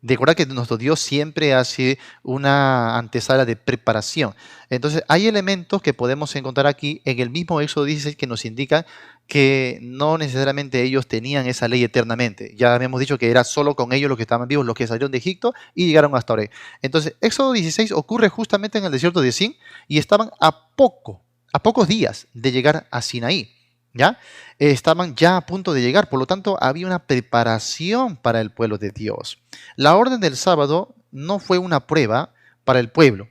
Recuerda que nuestro Dios siempre hace una antesala de preparación. Entonces, hay elementos que podemos encontrar aquí en el mismo Éxodo 16 que nos indican que no necesariamente ellos tenían esa ley eternamente. Ya habíamos dicho que era solo con ellos los que estaban vivos, los que salieron de Egipto y llegaron hasta ahora. Entonces, Éxodo 16 ocurre justamente en el desierto de Sin y estaban a pocos días de llegar a Sinaí. ¿Ya? Estaban ya a punto de llegar, por lo tanto había una preparación para el pueblo de Dios. La orden del sábado no fue una prueba para el pueblo.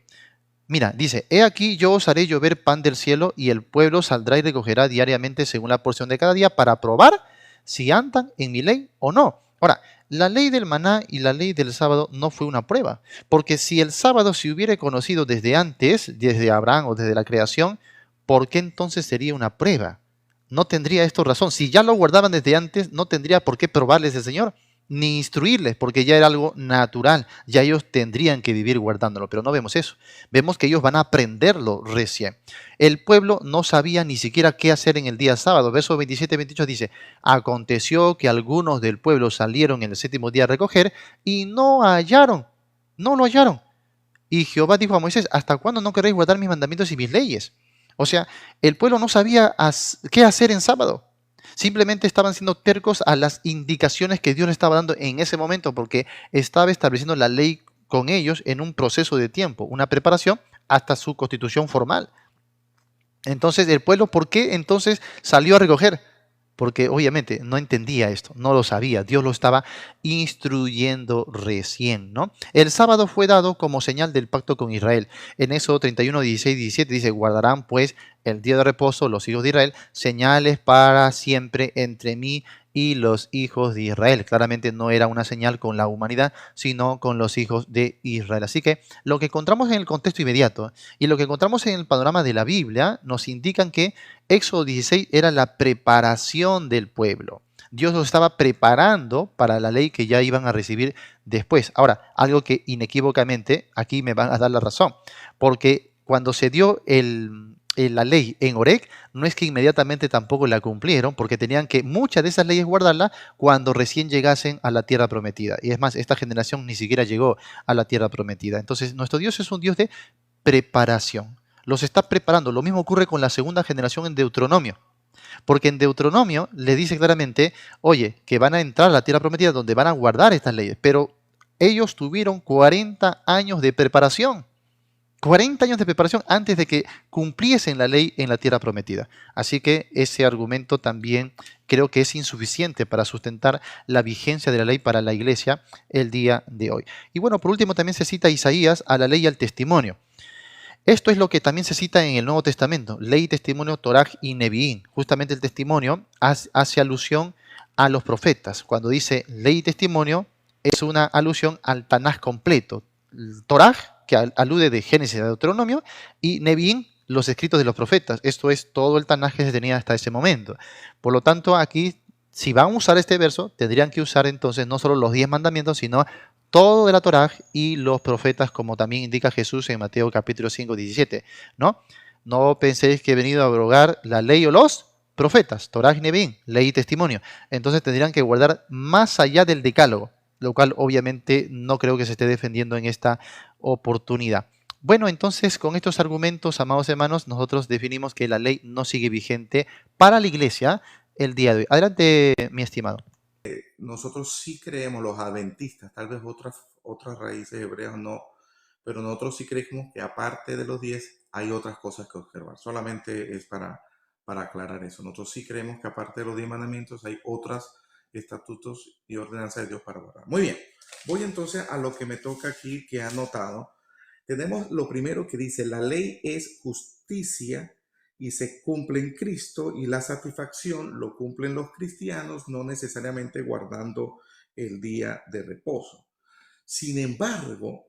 Mira, dice, he aquí yo os haré llover pan del cielo y el pueblo saldrá y recogerá diariamente según la porción de cada día para probar si andan en mi ley o no. Ahora, la ley del maná y la ley del sábado no fue una prueba, porque si el sábado se hubiera conocido desde antes, desde Abraham o desde la creación, ¿por qué entonces sería una prueba? No tendría esto razón. Si ya lo guardaban desde antes, no tendría por qué probarles el Señor ni instruirles, porque ya era algo natural, ya ellos tendrían que vivir guardándolo, pero no vemos eso, vemos que ellos van a aprenderlo recién. El pueblo no sabía ni siquiera qué hacer en el día sábado, versos 27 y 28 dice, aconteció que algunos del pueblo salieron en el séptimo día a recoger y no hallaron, no lo hallaron. Y Jehová dijo a Moisés, ¿hasta cuándo no queréis guardar mis mandamientos y mis leyes? O sea, el pueblo no sabía qué hacer en sábado. Simplemente estaban siendo tercos a las indicaciones que Dios le estaba dando en ese momento, porque estaba estableciendo la ley con ellos en un proceso de tiempo, una preparación hasta su constitución formal. Entonces, el pueblo, ¿por qué entonces salió a recoger? Porque obviamente no entendía esto, no lo sabía, Dios lo estaba instruyendo recién, ¿no? El sábado fue dado como señal del pacto con Israel. En Éxodo 31, 16, 17 dice, guardarán pues el día de reposo los hijos de Israel, señales para siempre entre mí y los hijos de Israel. Claramente no era una señal con la humanidad, sino con los hijos de Israel. Así que lo que encontramos en el contexto inmediato y lo que encontramos en el panorama de la Biblia nos indican que Éxodo 16 era la preparación del pueblo. Dios los estaba preparando para la ley que ya iban a recibir después. Ahora, algo que inequívocamente aquí me van a dar la razón, porque cuando se dio la ley en Horeb, no es que inmediatamente tampoco la cumplieron, porque tenían que muchas de esas leyes guardarlas cuando recién llegasen a la tierra prometida. Y es más, esta generación ni siquiera llegó a la tierra prometida. Entonces, nuestro Dios es un Dios de preparación. Los está preparando. Lo mismo ocurre con la segunda generación en Deuteronomio. Porque en Deuteronomio le dice claramente, oye, que van a entrar a la tierra prometida donde van a guardar estas leyes. Pero ellos tuvieron 40 años de preparación. 40 años de preparación antes de que cumpliesen la ley en la tierra prometida. Así que ese argumento también creo que es insuficiente para sustentar la vigencia de la ley para la iglesia el día de hoy. Y bueno, por último también se cita a Isaías, a la ley y al testimonio. Esto es lo que también se cita en el Nuevo Testamento, ley, testimonio, Torah y Neviín. Justamente el testimonio hace alusión a los profetas. Cuando dice ley y testimonio, es una alusión al Tanaj completo. Torah, que alude de Génesis a Deuteronomio, y Neviín, los escritos de los profetas. Esto es todo el Tanaj que se tenía hasta ese momento. Por lo tanto, aquí, si van a usar este verso, tendrían que usar entonces no solo los 10 mandamientos, sino todo de la Torá y los profetas, como también indica Jesús en Mateo capítulo 5, 17, ¿no? No penséis que he venido a abrogar la ley o los profetas, Torá y Neviín, ley y testimonio. Entonces tendrían que guardar más allá del decálogo, lo cual obviamente no creo que se esté defendiendo en esta oportunidad. Bueno, entonces con estos argumentos, amados hermanos, nosotros definimos que la ley no sigue vigente para la iglesia el día de hoy. Adelante, mi estimado. Nosotros sí creemos, los adventistas, tal vez otras raíces hebreas no, pero nosotros sí creemos que aparte de los 10 hay otras cosas que observar. Solamente es para aclarar eso. Nosotros sí creemos que aparte de los 10 mandamientos hay otros estatutos y ordenanzas de Dios para guardar. Muy bien, voy entonces a lo que me toca aquí que he anotado. Tenemos lo primero que dice, la ley es justicia y se cumple en Cristo, y la satisfacción lo cumplen los cristianos, no necesariamente guardando el día de reposo. Sin embargo,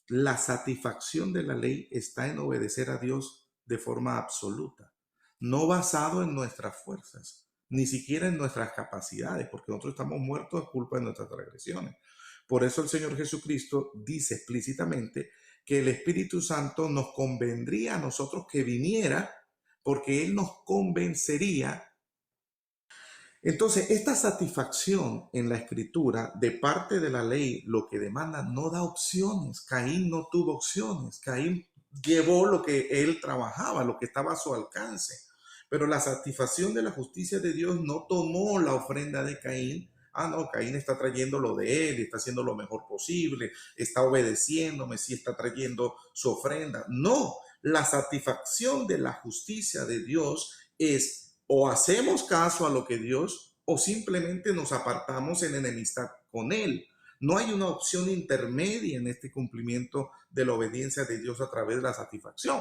la satisfacción de la ley está en obedecer a Dios de forma absoluta, no basado en nuestras fuerzas, ni siquiera en nuestras capacidades, porque nosotros estamos muertos a culpa de nuestras transgresiones. Por eso el Señor Jesucristo dice explícitamente que el Espíritu Santo nos convendría a nosotros que viniera, porque Él nos convencería Entonces, esta satisfacción en la escritura de parte de la ley, lo que demanda, no da opciones. Caín no tuvo opciones. Caín llevó lo que él trabajaba, lo que estaba a su alcance. Pero la satisfacción de la justicia de Dios no tomó la ofrenda de Caín. Ah, no, Caín está trayendo lo de él, está haciendo lo mejor posible, está obedeciéndome, sí está trayendo su ofrenda. No, la satisfacción de la justicia de Dios es o hacemos caso a lo que Dios o simplemente nos apartamos en enemistad con Él. No hay una opción intermedia en este cumplimiento de la obediencia de Dios a través de la satisfacción.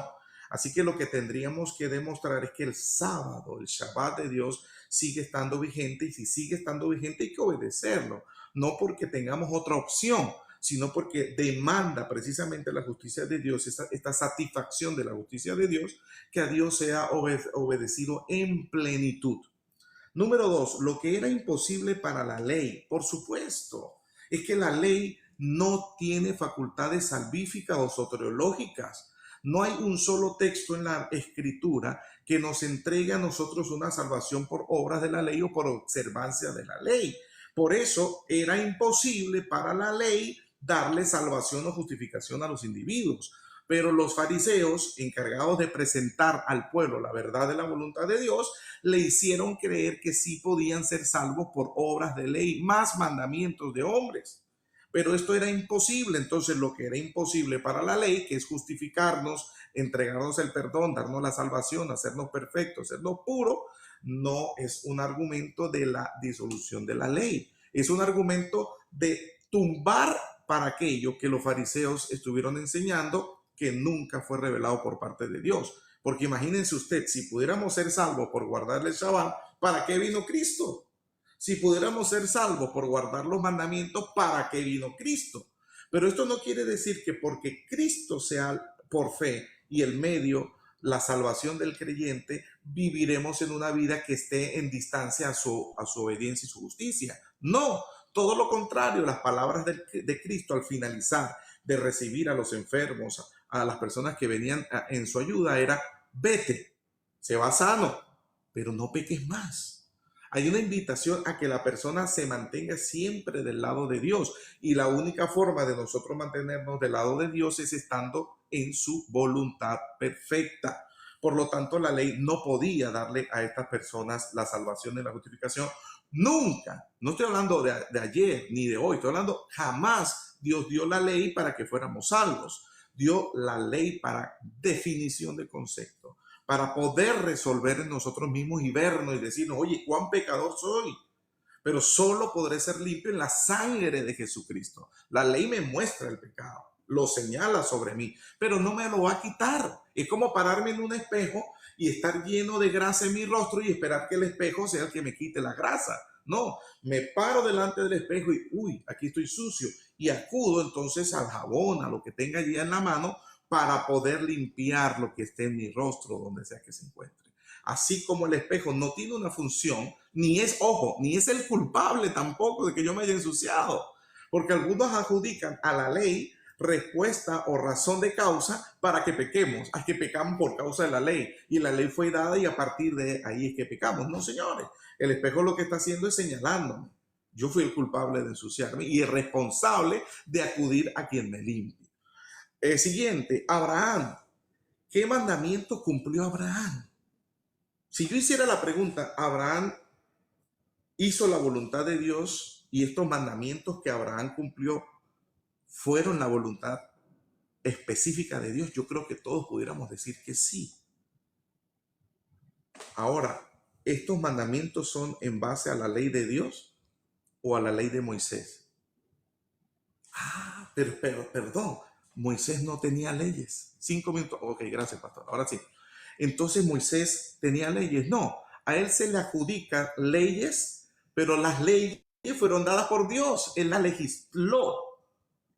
Así que lo que tendríamos que demostrar es que el sábado, el Shabbat de Dios, sigue estando vigente, y si sigue estando vigente hay que obedecerlo, no porque tengamos otra opción, sino porque demanda precisamente la justicia de Dios, esta satisfacción de la justicia de Dios, que a Dios sea obedecido en plenitud. Número dos, lo que era imposible para la ley, por supuesto, es que la ley no tiene facultades salvíficas o soteriológicas. No hay un solo texto en la escritura que nos entregue a nosotros una salvación por obras de la ley o por observancia de la ley. Por eso era imposible para la ley darle salvación o justificación a los individuos. Pero los fariseos, encargados de presentar al pueblo la verdad de la voluntad de Dios, le hicieron creer que sí podían ser salvos por obras de ley, más mandamientos de hombres. Pero esto era imposible. Entonces lo que era imposible para la ley, que es justificarnos, entregarnos el perdón, darnos la salvación, hacernos perfectos, hacernos puros, no es un argumento de la disolución de la ley. Es un argumento de tumbar para aquello que los fariseos estuvieron enseñando, que nunca fue revelado por parte de Dios. Porque imagínense usted, si pudiéramos ser salvos por guardar el Shabbat, ¿para qué vino Cristo? Si pudiéramos ser salvos por guardar los mandamientos, ¿para qué vino Cristo? Pero esto no quiere decir que porque Cristo sea por fe y el medio, la salvación del creyente, viviremos en una vida que esté en distancia a su obediencia y su justicia. No, todo lo contrario, las palabras de Cristo al finalizar de recibir a los enfermos, a las personas que venían en su ayuda, era: vete, se va sano, pero no peques más. Hay una invitación a que la persona se mantenga siempre del lado de Dios, y la única forma de nosotros mantenernos del lado de Dios es estando en su voluntad perfecta. Por lo tanto, la ley no podía darle a estas personas la salvación y la justificación. Nunca, no estoy hablando de ayer ni de hoy, estoy hablando jamás Dios dio la ley para que fuéramos salvos. Dio la ley para definición de concepto, para poder resolver en nosotros mismos y vernos y decirnos: oye, cuán pecador soy, pero solo podré ser limpio en la sangre de Jesucristo. La ley me muestra el pecado, lo señala sobre mí, pero no me lo va a quitar. Es como pararme en un espejo y estar lleno de grasa en mi rostro y esperar que el espejo sea el que me quite la grasa. No, me paro delante del espejo y, uy, aquí estoy sucio, y acudo entonces al jabón, a lo que tenga allí en la mano, para poder limpiar lo que esté en mi rostro, donde sea que se encuentre. Así como el espejo no tiene una función, ni es, ojo, ni es el culpable tampoco de que yo me haya ensuciado, porque algunos adjudican a la ley respuesta o razón de causa para que pequemos, a que pecamos por causa de la ley, y la ley fue dada y a partir de ahí es que pecamos. No, señores, el espejo lo que está haciendo es señalándome. Yo fui el culpable de ensuciarme y el responsable de acudir a quien me limpie. Siguiente, Abraham. ¿Qué mandamiento cumplió Abraham? Si yo hiciera la pregunta, Abraham hizo la voluntad de Dios y estos mandamientos que Abraham cumplió fueron la voluntad específica de Dios, yo creo que todos pudiéramos decir que sí. Ahora, ¿estos mandamientos son en base a la ley de Dios o a la ley de Moisés? Pero perdón, Moisés no tenía leyes. 5 minutos. Ok, gracias, pastor. Ahora sí. Entonces Moisés tenía leyes. No, a él se le adjudica leyes, pero las leyes fueron dadas por Dios. Él las legisló,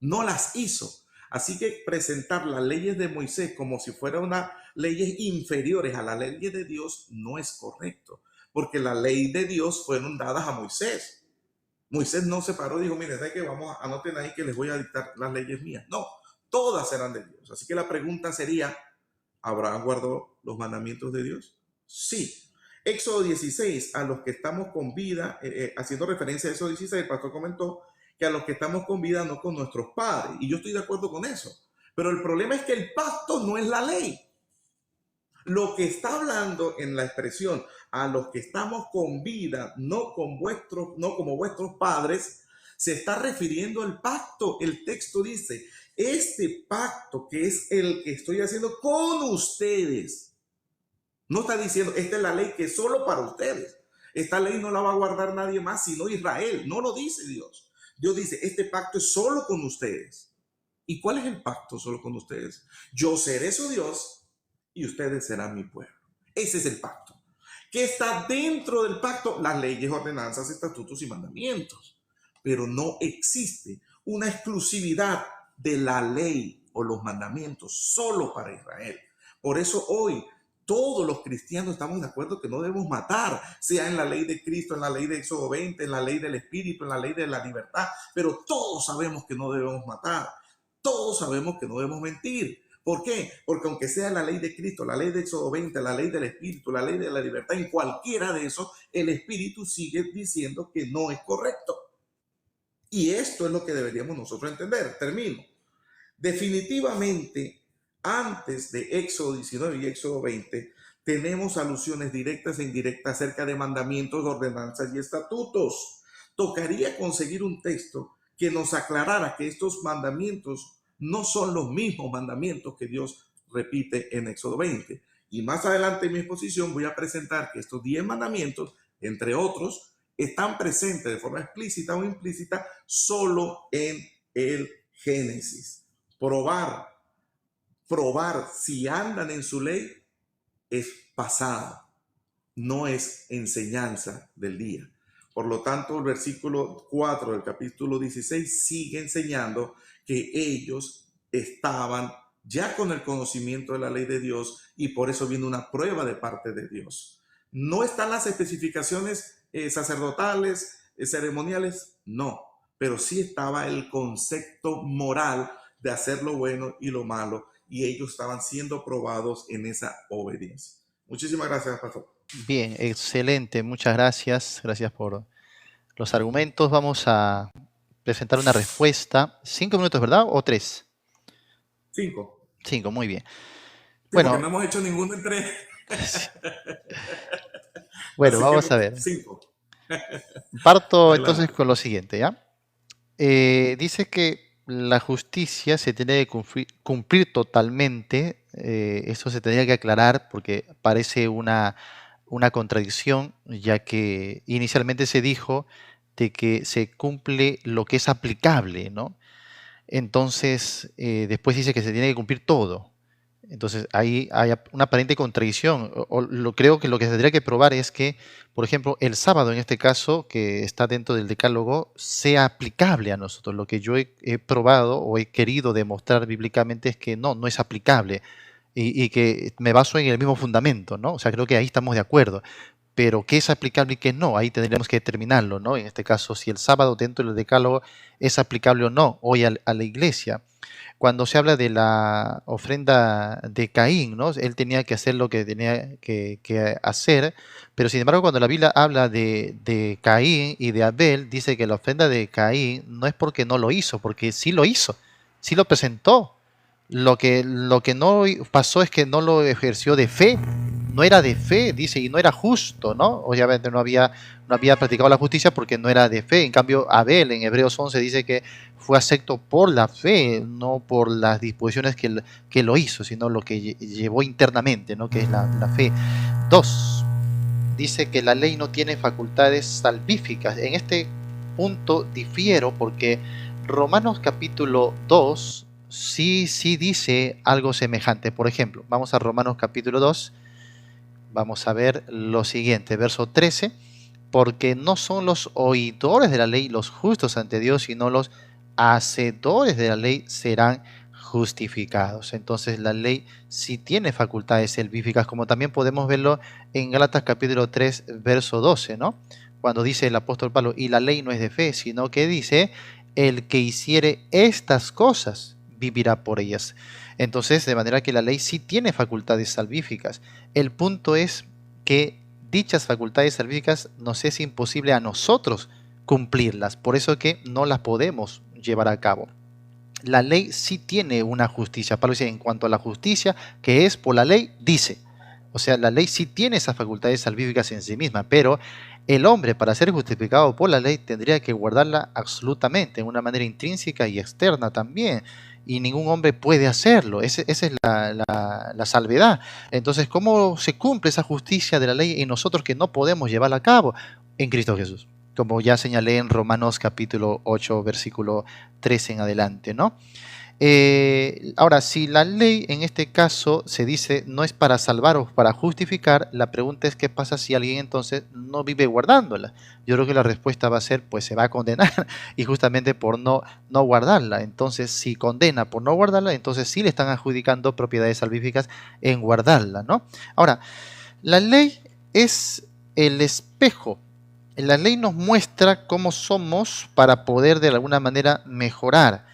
no las hizo. Así que presentar las leyes de Moisés como si fueran unas leyes inferiores a las leyes de Dios no es correcto, porque las leyes de Dios fueron dadas a Moisés. Moisés no se paró y dijo: miren, ¿sabes qué? Vamos, anoten ahí que les voy a dictar las leyes mías. No, todas eran de Dios. Así que la pregunta sería: ¿Abraham guardó los mandamientos de Dios? Sí. Éxodo 16, a los que estamos con vida, haciendo referencia a Éxodo 16, el pastor comentó que a los que estamos con vida no con nuestros padres. Y yo estoy de acuerdo con eso. Pero el problema es que el pacto no es la ley. Lo que está hablando en la expresión a los que estamos con vida, no como vuestros padres, se está refiriendo al pacto. El texto dice, este pacto que es el que estoy haciendo con ustedes. No está diciendo, esta es la ley que es solo para ustedes. Esta ley no la va a guardar nadie más sino Israel. No lo dice Dios. Dios dice, este pacto es solo con ustedes. ¿Y cuál es el pacto solo con ustedes? Yo seré su Dios y ustedes serán mi pueblo. Ese es el pacto. ¿Qué está dentro del pacto? Las leyes, ordenanzas, estatutos y mandamientos. Pero no existe una exclusividad de la ley o los mandamientos solo para Israel. Por eso hoy todos los cristianos estamos de acuerdo que no debemos matar, sea en la ley de Cristo, en la ley de Éxodo 20, en la ley del Espíritu, en la ley de la libertad, pero todos sabemos que no debemos matar, todos sabemos que no debemos mentir. ¿Por qué? Porque aunque sea la ley de Cristo, la ley de Éxodo 20, la ley del Espíritu, la ley de la libertad, en cualquiera de esos, el Espíritu sigue diciendo que no es correcto. Y esto es lo que deberíamos nosotros entender. Termino. Definitivamente, antes de Éxodo 19 y Éxodo 20, tenemos alusiones directas e indirectas acerca de mandamientos, ordenanzas y estatutos. Tocaría conseguir un texto que nos aclarara que estos mandamientos no son los mismos mandamientos que Dios repite en Éxodo 20. Y más adelante en mi exposición voy a presentar que estos 10 mandamientos, entre otros, están presentes de forma explícita o implícita solo en el Génesis. Probar si andan en su ley es pasado, no es enseñanza del día. Por lo tanto, el versículo 4 del capítulo 16 sigue enseñando que ellos estaban ya con el conocimiento de la ley de Dios y por eso viene una prueba de parte de Dios. No están las especificaciones sacerdotales, ceremoniales, no, pero sí estaba el concepto moral de hacer lo bueno y lo malo, y ellos estaban siendo probados en esa obediencia. Muchísimas gracias, pastor. Bien, excelente, muchas gracias. Gracias por los argumentos. Vamos a presentar una respuesta. 5 minutos, ¿verdad? ¿O 3? 5. 5, muy bien. Sí, bueno, porque no hemos hecho ninguno en 3. Bueno, vamos a ver. 5. Parto entonces con lo siguiente, ¿ya? Dice que la justicia se tiene que cumplir totalmente. Eso se tendría que aclarar porque parece una contradicción, ya que inicialmente se dijo de que se cumple lo que es aplicable, ¿no? Entonces, después dice que se tiene que cumplir todo. Entonces, ahí hay una aparente contradicción. Creo que lo que se tendría que probar es que, por ejemplo, el sábado, en este caso, que está dentro del decálogo, sea aplicable a nosotros. Lo que yo he probado o he querido demostrar bíblicamente es que no es aplicable y que me baso en el mismo fundamento, ¿no? O sea, creo que ahí estamos de acuerdo. Pero qué es aplicable y qué no, ahí tendríamos que determinarlo, ¿no? En este caso, si el sábado dentro del decálogo es aplicable o no hoy a la iglesia. Cuando se habla de la ofrenda de Caín, ¿no? Él tenía que hacer lo que tenía que hacer, pero sin embargo cuando la Biblia habla de Caín y de Abel, dice que la ofrenda de Caín no es porque no lo hizo, porque sí lo hizo, sí lo presentó. Lo que no pasó es que no lo ejerció de fe, no era de fe, dice, y no era justo, ¿no? Obviamente no había practicado la justicia porque no era de fe. En cambio, Abel en Hebreos 11 dice que fue acepto por la fe, no por las disposiciones que lo hizo, sino lo que llevó internamente, ¿no? Que es la fe. 2. Dice que la ley no tiene facultades salvíficas. En este punto difiero porque Romanos capítulo 2 sí dice algo semejante. Por ejemplo, vamos a Romanos capítulo 2, vamos a ver lo siguiente, verso 13, porque no son los oidores de la ley los justos ante Dios, sino los hacedores de la ley serán justificados. Entonces la ley sí tiene facultades salvíficas, como también podemos verlo en Gálatas capítulo 3, verso 12, ¿no? Cuando dice el apóstol Pablo, y la ley no es de fe, sino que dice, el que hiciere estas cosas vivirá por ellas. Entonces, de manera que la ley sí tiene facultades salvíficas. El punto es que dichas facultades salvíficas nos es imposible a nosotros cumplirlas, por eso que no las podemos llevar a cabo. La ley sí tiene una justicia. Pablo dice, en cuanto a la justicia que es por la ley, dice. O sea, la ley sí tiene esas facultades salvíficas en sí misma, pero el hombre, para ser justificado por la ley, tendría que guardarla absolutamente, de una manera intrínseca y externa también. Y ningún hombre puede hacerlo. Esa es la salvedad. Entonces, ¿cómo se cumple esa justicia de la ley en nosotros que no podemos llevarla a cabo? En Cristo Jesús. Como ya señalé en Romanos capítulo 8, versículo 13 en adelante, ¿no? Ahora, si la ley en este caso se dice no es para salvar o para justificar, la pregunta es qué pasa si alguien entonces no vive guardándola. Yo creo que la respuesta va a ser, pues se va a condenar y justamente por no guardarla. Entonces, si condena por no guardarla, entonces sí le están adjudicando propiedades salvíficas en guardarla, ¿no? Ahora, la ley es el espejo. La ley nos muestra cómo somos para poder de alguna manera mejorar.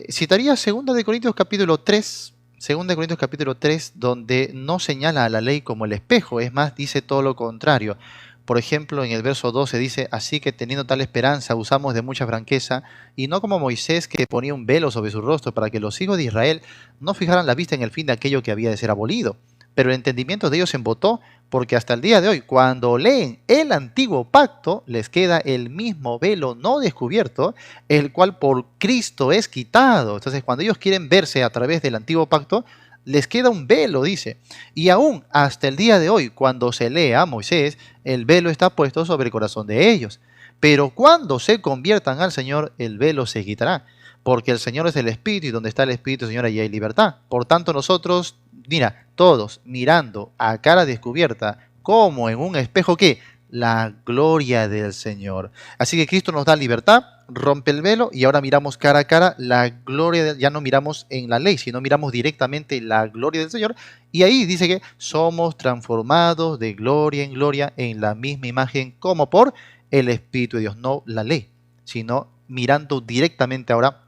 Citaría 2 Corintios capítulo 3, 2 Corintios capítulo 3, donde no señala a la ley como el espejo, es más, dice todo lo contrario. Por ejemplo, en el verso 12 dice, así que teniendo tal esperanza usamos de mucha franqueza, y no como Moisés que ponía un velo sobre su rostro para que los hijos de Israel no fijaran la vista en el fin de aquello que había de ser abolido. Pero el entendimiento de ellos se embotó, porque hasta el día de hoy, cuando leen el antiguo pacto, les queda el mismo velo no descubierto, el cual por Cristo es quitado. Entonces, cuando ellos quieren verse a través del antiguo pacto, les queda un velo, dice. Y aún hasta el día de hoy, cuando se lee a Moisés, el velo está puesto sobre el corazón de ellos. Pero cuando se conviertan al Señor, el velo se quitará. Porque el Señor es el Espíritu, y donde está el Espíritu, Señor, allí hay libertad. Por tanto, nosotros, mira, todos mirando a cara descubierta, como en un espejo, ¿qué? La gloria del Señor. Así que Cristo nos da libertad, rompe el velo y ahora miramos cara a cara la gloria, ya no miramos en la ley, sino miramos directamente la gloria del Señor. Y ahí dice que somos transformados de gloria en gloria en la misma imagen como por el Espíritu de Dios, no la ley, sino mirando directamente ahora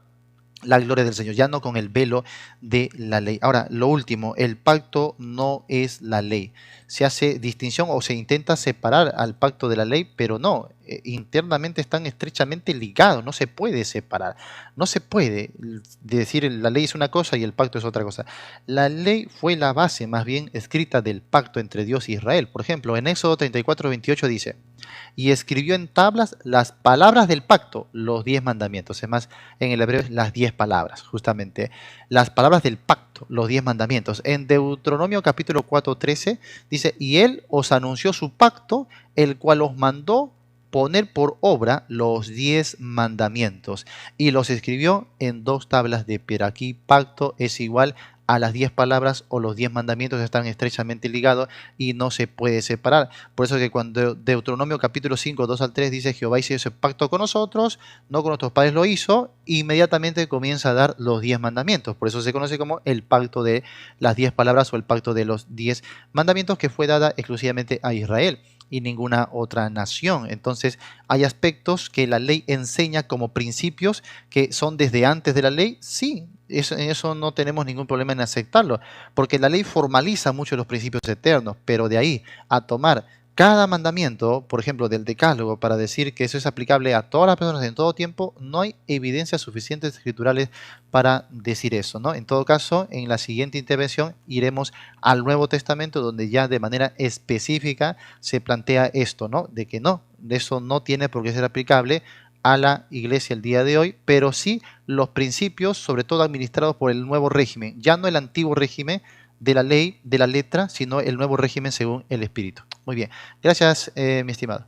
la gloria del Señor, ya no con el velo de la ley. Ahora, lo último, el pacto no es la ley. Se hace distinción o se intenta separar al pacto de la ley, pero no, internamente están estrechamente ligados, no se puede separar. No se puede decir la ley es una cosa y el pacto es otra cosa. La ley fue la base más bien escrita del pacto entre Dios y Israel. Por ejemplo, en Éxodo 34:28 dice, y escribió en tablas las palabras del pacto, los 10 mandamientos. Es más, en el hebreo las 10 palabras, justamente. Las palabras del pacto, los 10 mandamientos. En Deuteronomio capítulo 4:13 dice, y él os anunció su pacto, el cual os mandó poner por obra los 10 mandamientos y los escribió en 2 tablas de piedra. Aquí pacto es igual a las 10 palabras o los 10 mandamientos están estrechamente ligados y no se puede separar. Por eso que cuando Deuteronomio capítulo 5, 2 al 3 dice Jehová hizo ese pacto con nosotros, no con nuestros padres lo hizo, inmediatamente comienza a dar los 10 mandamientos. Por eso se conoce como el pacto de las 10 palabras o el pacto de los 10 mandamientos que fue dada exclusivamente a Israel y ninguna otra nación. Entonces hay aspectos que la ley enseña como principios que son desde antes de la ley, sí, en eso no tenemos ningún problema en aceptarlo, porque la ley formaliza mucho los principios eternos, pero de ahí a tomar cada mandamiento, por ejemplo, del decálogo, para decir que eso es aplicable a todas las personas en todo tiempo, no hay evidencias suficientes escriturales para decir eso, ¿no? En todo caso, en la siguiente intervención iremos al Nuevo Testamento, donde ya de manera específica se plantea esto, ¿no? De que no, de eso no tiene por qué ser aplicable a la iglesia el día de hoy, pero sí los principios, sobre todo administrados por el nuevo régimen, ya no el antiguo régimen de la ley, de la letra, sino el nuevo régimen según el Espíritu. Muy bien, gracias, mi estimado.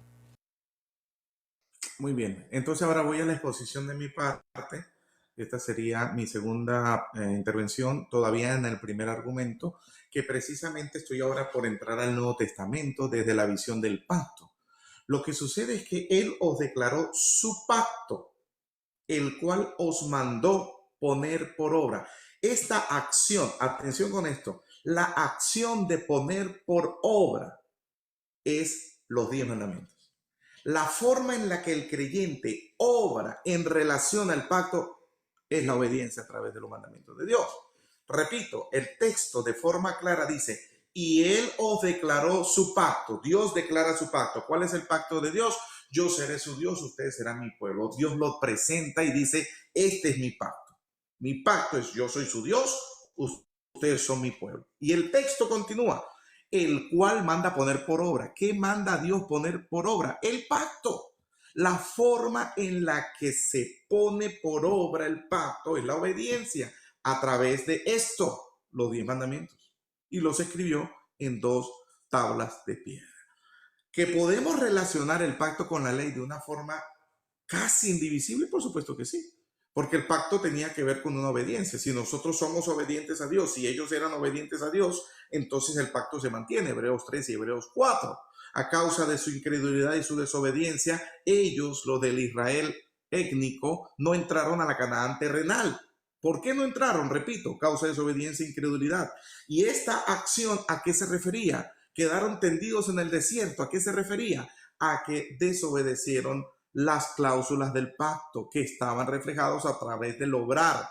Muy bien, entonces ahora voy a la exposición de mi parte. Esta sería mi segunda intervención, todavía en el primer argumento, que precisamente estoy ahora por entrar al Nuevo Testamento desde la visión del pacto. Lo que sucede es que Él os declaró su pacto, el cual os mandó poner por obra. Esta acción, atención con esto, la acción de poner por obra es los 10 mandamientos. La forma en la que el creyente obra en relación al pacto es la obediencia a través de los mandamientos de Dios. Repito, el texto de forma clara dice, y Él os declaró su pacto. Dios declara su pacto. ¿Cuál es el pacto de Dios? Yo seré su Dios, ustedes serán mi pueblo. Dios lo presenta y dice, este es mi pacto. Mi pacto es, yo soy su Dios, ustedes son mi pueblo. Y el texto continúa, el cual manda poner por obra. ¿Qué manda Dios poner por obra? El pacto. La forma en la que se pone por obra el pacto es la obediencia a través de esto, los 10 mandamientos. Y los escribió en 2 tablas de piedra. ¿Que podemos relacionar el pacto con la ley de una forma casi indivisible? Por supuesto que sí. Porque el pacto tenía que ver con una obediencia. Si nosotros somos obedientes a Dios, si ellos eran obedientes a Dios, entonces el pacto se mantiene. Hebreos 3 y Hebreos 4. A causa de su incredulidad y su desobediencia, ellos, los del Israel étnico, no entraron a la Canaán terrenal. ¿Por qué no entraron? Repito, causa de desobediencia e incredulidad. ¿Y esta acción a qué se refería? Quedaron tendidos en el desierto. ¿A qué se refería? A que desobedecieron las cláusulas del pacto que estaban reflejados a través del obrar,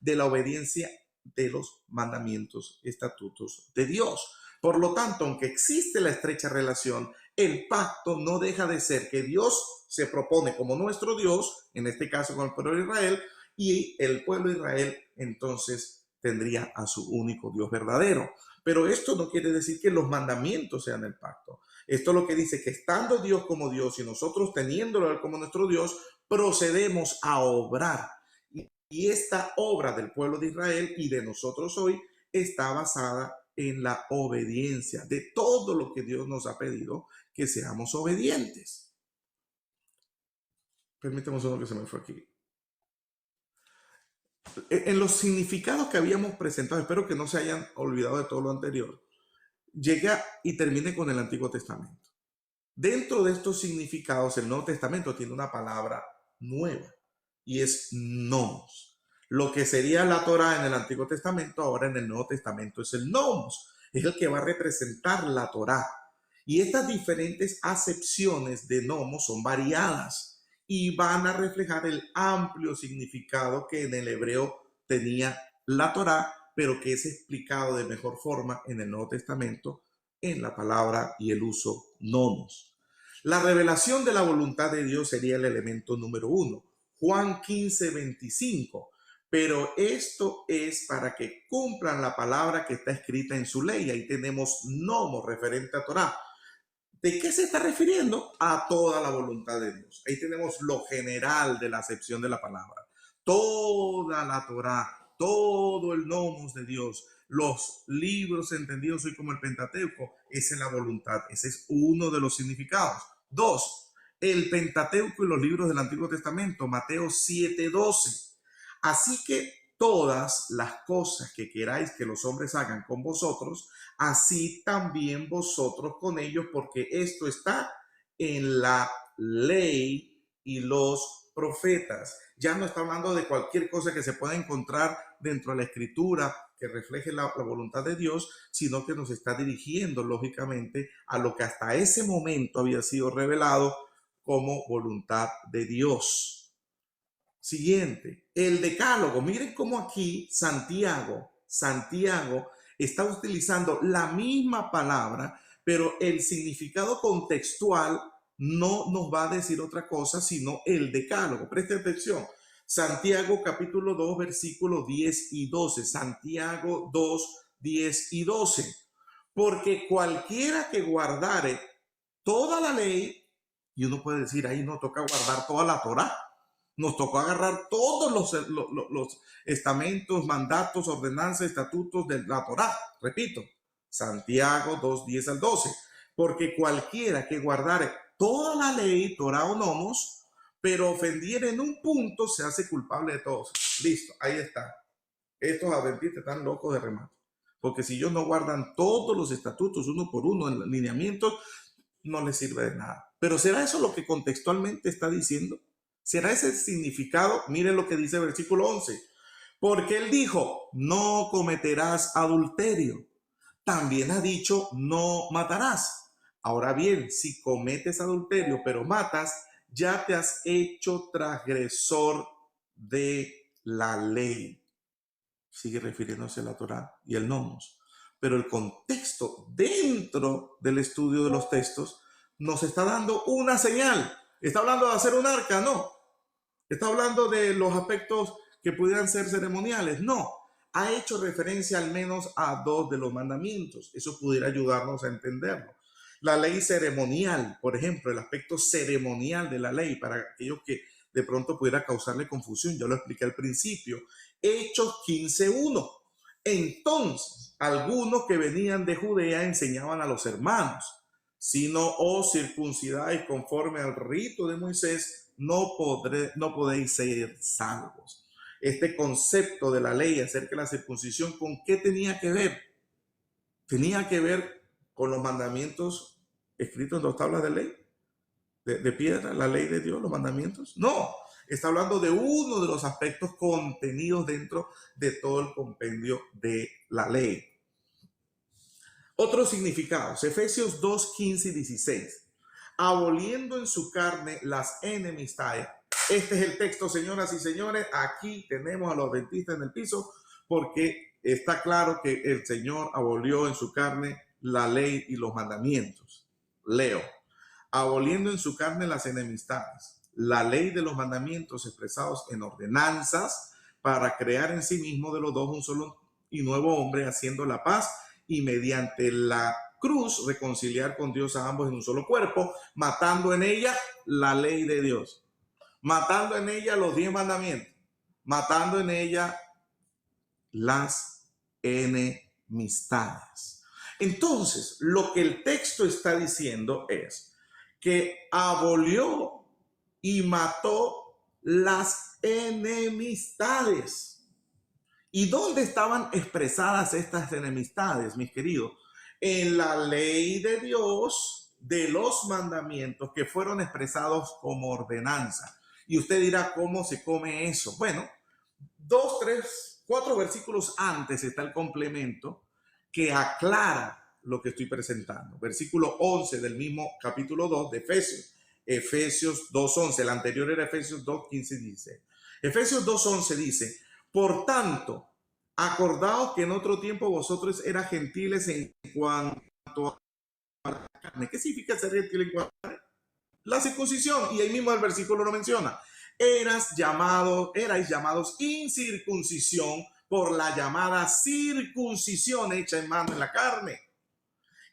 de la obediencia de los mandamientos, estatutos de Dios. Por lo tanto, aunque existe la estrecha relación, el pacto no deja de ser que Dios se propone como nuestro Dios, en este caso con el pueblo de Israel, y el pueblo de Israel entonces tendría a su único Dios verdadero. Pero esto no quiere decir que los mandamientos sean el pacto. Esto es lo que dice que estando Dios como Dios y nosotros teniéndolo como nuestro Dios, procedemos a obrar. Y esta obra del pueblo de Israel y de nosotros hoy está basada en la obediencia de todo lo que Dios nos ha pedido, que seamos obedientes. Permítame un segundo que se me fue aquí. En los significados que habíamos presentado, espero que no se hayan olvidado de todo lo anterior, llega y termine con el Antiguo Testamento. Dentro de estos significados, el Nuevo Testamento tiene una palabra nueva y es nomos. Lo que sería la Torá en el Antiguo Testamento, ahora en el Nuevo Testamento es el nomos. Es el que va a representar la Torá. Y estas diferentes acepciones de nomos son variadas y van a reflejar el amplio significado que en el hebreo tenía la Torá, pero que es explicado de mejor forma en el Nuevo Testamento en la palabra y el uso nomos. La revelación de la voluntad de Dios sería el elemento número 1. Juan 15:25. Pero esto es para que cumplan la palabra que está escrita en su ley. Ahí tenemos nomos referente a Torá. ¿De qué se está refiriendo? A toda la voluntad de Dios. Ahí tenemos lo general de la acepción de la palabra. Toda la Torá, todo el nomos de Dios, los libros entendidos hoy como el Pentateuco, esa es la voluntad. Ese es uno de los significados. 2. El Pentateuco y los libros del Antiguo Testamento, Mateo 7:12. Así que todas las cosas que queráis que los hombres hagan con vosotros, así también vosotros con ellos, porque esto está en la ley y los profetas. Ya no está hablando de cualquier cosa que se pueda encontrar dentro de la escritura que refleje la voluntad de Dios, sino que nos está dirigiendo lógicamente a lo que hasta ese momento había sido revelado como voluntad de Dios. Siguiente, el decálogo. Miren cómo aquí Santiago está utilizando la misma palabra, pero el significado contextual no nos va a decir otra cosa sino el decálogo. Preste atención. Santiago capítulo 2, versículos 10 y 12. Santiago 2, 10 y 12. Porque cualquiera que guardare toda la ley, y uno puede decir, ahí no toca guardar toda la Torá. Nos tocó agarrar todos los estamentos, mandatos, ordenanzas, estatutos de la Torá. Repito, Santiago 2, 10 al 12. Porque cualquiera que guardare toda la ley, Torá o nomos, pero ofendiera en un punto, se hace culpable de todos. Listo, ahí está. Estos adventistas están locos de remate. Porque si ellos no guardan todos los estatutos uno por uno en lineamientos, no les sirve de nada. Pero ¿será eso lo que contextualmente está diciendo? ¿Será ese el significado? Miren lo que dice el versículo 11. Porque él dijo, no cometerás adulterio. También ha dicho, no matarás. Ahora bien, si cometes adulterio pero matas, ya te has hecho transgresor de la ley. Sigue refiriéndose a la Torá y el nomos. Pero el contexto texto, dentro del estudio de los textos, nos está dando una señal. ¿Está hablando de hacer un arca? No. ¿Está hablando de los aspectos que pudieran ser ceremoniales? No. Ha hecho referencia al menos a 2 de los mandamientos. Eso pudiera ayudarnos a entenderlo. La ley ceremonial, por ejemplo, el aspecto ceremonial de la ley, para aquellos que de pronto pudiera causarle confusión, yo lo expliqué al principio. Hechos 15:1. Entonces, algunos que venían de Judea enseñaban a los hermanos: si no os circuncidáis conforme al rito de Moisés, no podéis ser salvos. Este concepto de la ley acerca de la circuncisión, ¿con qué tenía que ver? Tenía que ver con los mandamientos escritos en 2 tablas de ley, de piedra, la ley de Dios, los mandamientos. No, está hablando de uno de los aspectos contenidos dentro de todo el compendio de la ley. Otros significados: Efesios 2, 15 y 16. Aboliendo en su carne las enemistades. Este es el texto, señoras y señores. Aquí tenemos a los adventistas en el piso, porque está claro que el Señor abolió en su carne la ley y los mandamientos. Leo: aboliendo en su carne las enemistades, la ley de los mandamientos expresados en ordenanzas, para crear en sí mismo de los dos un solo y nuevo hombre, haciendo la paz, y mediante la cruz reconciliar con Dios a ambos en un solo cuerpo, matando en ella la ley de Dios, matando en ella los 10 mandamientos, matando en ella las enemistades. Entonces, lo que el texto está diciendo es que abolió y mató las enemistades. ¿Y dónde estaban expresadas estas enemistades, mis queridos? En la ley de Dios, de los mandamientos que fueron expresados como ordenanza. Y usted dirá, ¿cómo se come eso? Bueno, 2, 3, 4 versículos antes está el complemento que aclara lo que estoy presentando. Versículo 11 del mismo capítulo 2 de Efesios. Efesios 2:11. El anterior era Efesios 2:15 y 16. Efesios 2:11 dice: por tanto, acordaos que en otro tiempo vosotros eras gentiles en cuanto a la carne. ¿Qué significa ser gentil en cuanto a la carne? La circuncisión. Y ahí mismo el versículo lo menciona. Erais llamados incircuncisión por la llamada circuncisión hecha en mano en la carne.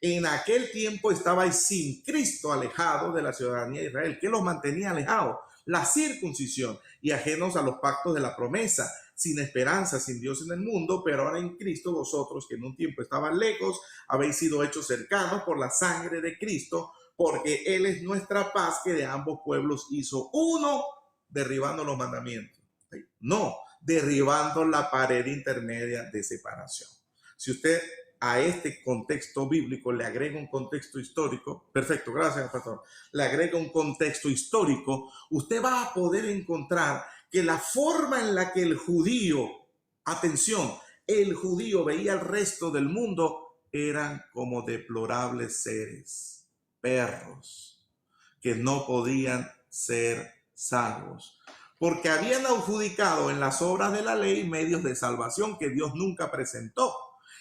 En aquel tiempo estabais sin Cristo, alejados de la ciudadanía de Israel. ¿Qué los mantenía alejados? La circuncisión, y ajenos a los pactos de la promesa, sin esperanza, sin Dios en el mundo. Pero ahora en Cristo vosotros, que en un tiempo estaban lejos, habéis sido hechos cercanos por la sangre de Cristo, porque Él es nuestra paz, que de ambos pueblos hizo uno, derribando los mandamientos. No, derribando la pared intermedia de separación. Si usted a este contexto bíblico le agrega un contexto histórico, perfecto, gracias, pastor, le agrega un contexto histórico, usted va a poder encontrar que la forma en la que el judío, atención, el judío veía al resto del mundo, eran como deplorables seres, perros, que no podían ser salvos, porque habían adjudicado en las obras de la ley medios de salvación que Dios nunca presentó.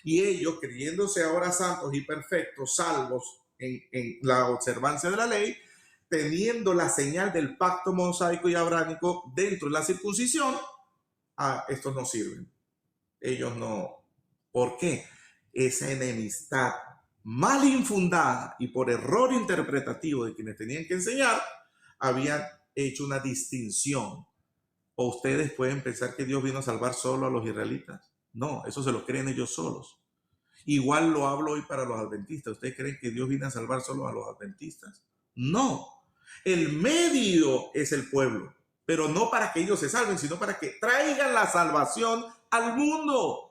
Y ellos, creyéndose ahora santos y perfectos, salvos en la observancia de la ley, teniendo la señal del pacto mosaico y abrámico dentro de la circuncisión, estos no sirven. Ellos no. ¿Por qué? Esa enemistad mal infundada y por error interpretativo de quienes tenían que enseñar, habían hecho una distinción. ¿O ustedes pueden pensar que Dios vino a salvar solo a los israelitas? No, eso se lo creen ellos solos. Igual lo hablo hoy para los adventistas. ¿Ustedes creen que Dios viene a salvar solo a los adventistas? No. El medio es el pueblo, pero no para que ellos se salven, sino para que traigan la salvación al mundo.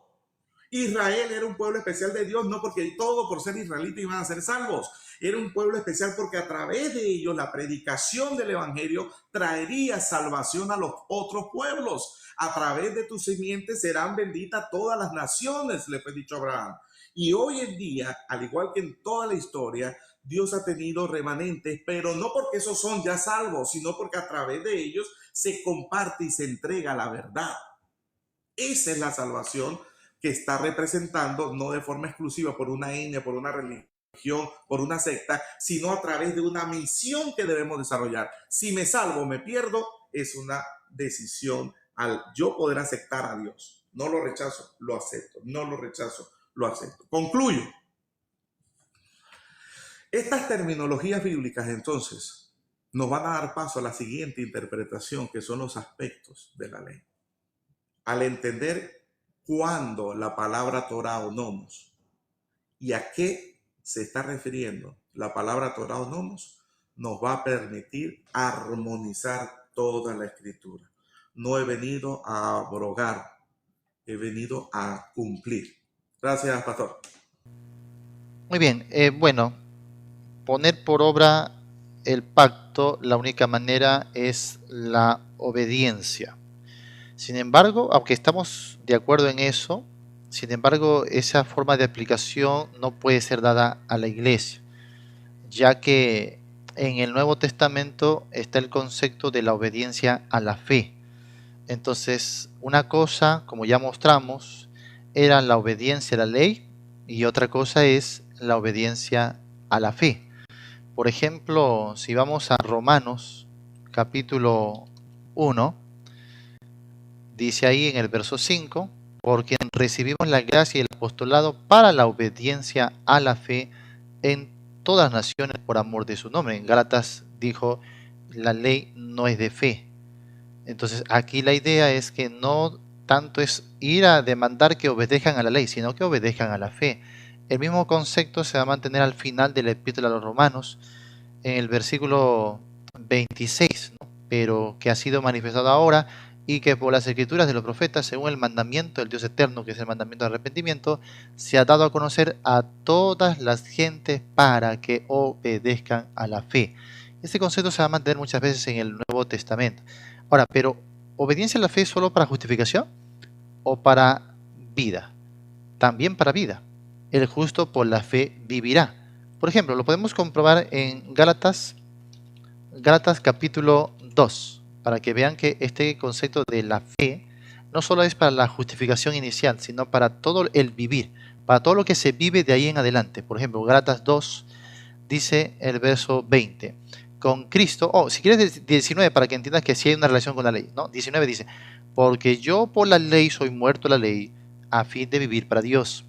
Israel era un pueblo especial de Dios, no porque todo por ser israelita iban a ser salvos. Era un pueblo especial porque a través de ellos la predicación del evangelio traería salvación a los otros pueblos. A través de tus simientes serán benditas todas las naciones, le fue dicho a Abraham. Y hoy en día, al igual que en toda la historia, Dios ha tenido remanentes, pero no porque esos son ya salvos, sino porque a través de ellos se comparte y se entrega la verdad. Esa es la salvación que está representando no de forma exclusiva por una etnia, por una religión, por una secta, sino a través de una misión que debemos desarrollar. Si me salvo o me pierdo, es una decisión al yo poder aceptar a Dios. No lo rechazo, lo acepto. No lo rechazo, lo acepto. Concluyo. Estas terminologías bíblicas, entonces, nos van a dar paso a la siguiente interpretación, que son los aspectos de la ley. Al entender cuándo la palabra Torah o nomos y a qué se está refiriendo la palabra Torah o nomos, nos va a permitir armonizar toda la escritura. No he venido a abrogar, he venido a cumplir. Gracias, pastor. Muy bien, bueno, poner por obra el pacto, la única manera es la obediencia. Sin embargo, aunque estamos de acuerdo en eso, sin embargo, esa forma de aplicación no puede ser dada a la iglesia, ya que en el Nuevo Testamento está el concepto de la obediencia a la fe. Entonces, una cosa, como ya mostramos, era la obediencia a la ley y otra cosa es la obediencia a la fe. Por ejemplo, si vamos a Romanos capítulo 1, dice ahí en el verso 5, por quien recibimos la gracia y el apostolado para la obediencia a la fe en todas las naciones por amor de su nombre. En Gálatas dijo, la ley no es de fe. Entonces aquí la idea es que no tanto es ir a demandar que obedezcan a la ley, sino que obedezcan a la fe. El mismo concepto se va a mantener al final de la epístola a los Romanos, en el versículo 26, ¿no? Pero que ha sido manifestado ahora y que por las escrituras de los profetas, según el mandamiento del Dios eterno, que es el mandamiento de arrepentimiento, se ha dado a conocer a todas las gentes para que obedezcan a la fe. Este concepto se va a mantener muchas veces en el Nuevo Testamento. Ahora, pero ¿obediencia a la fe solo para justificación o para vida? También para vida. El justo por la fe vivirá. Por ejemplo, lo podemos comprobar en Gálatas capítulo 2, para que vean que este concepto de la fe no solo es para la justificación inicial, sino para todo el vivir, para todo lo que se vive de ahí en adelante. Por ejemplo, Gálatas 2 dice el verso 20, con Cristo, si quieres 19 para que entiendas que sí hay una relación con la ley, ¿no? 19 dice, porque yo por la ley soy muerto a la ley a fin de vivir para Dios.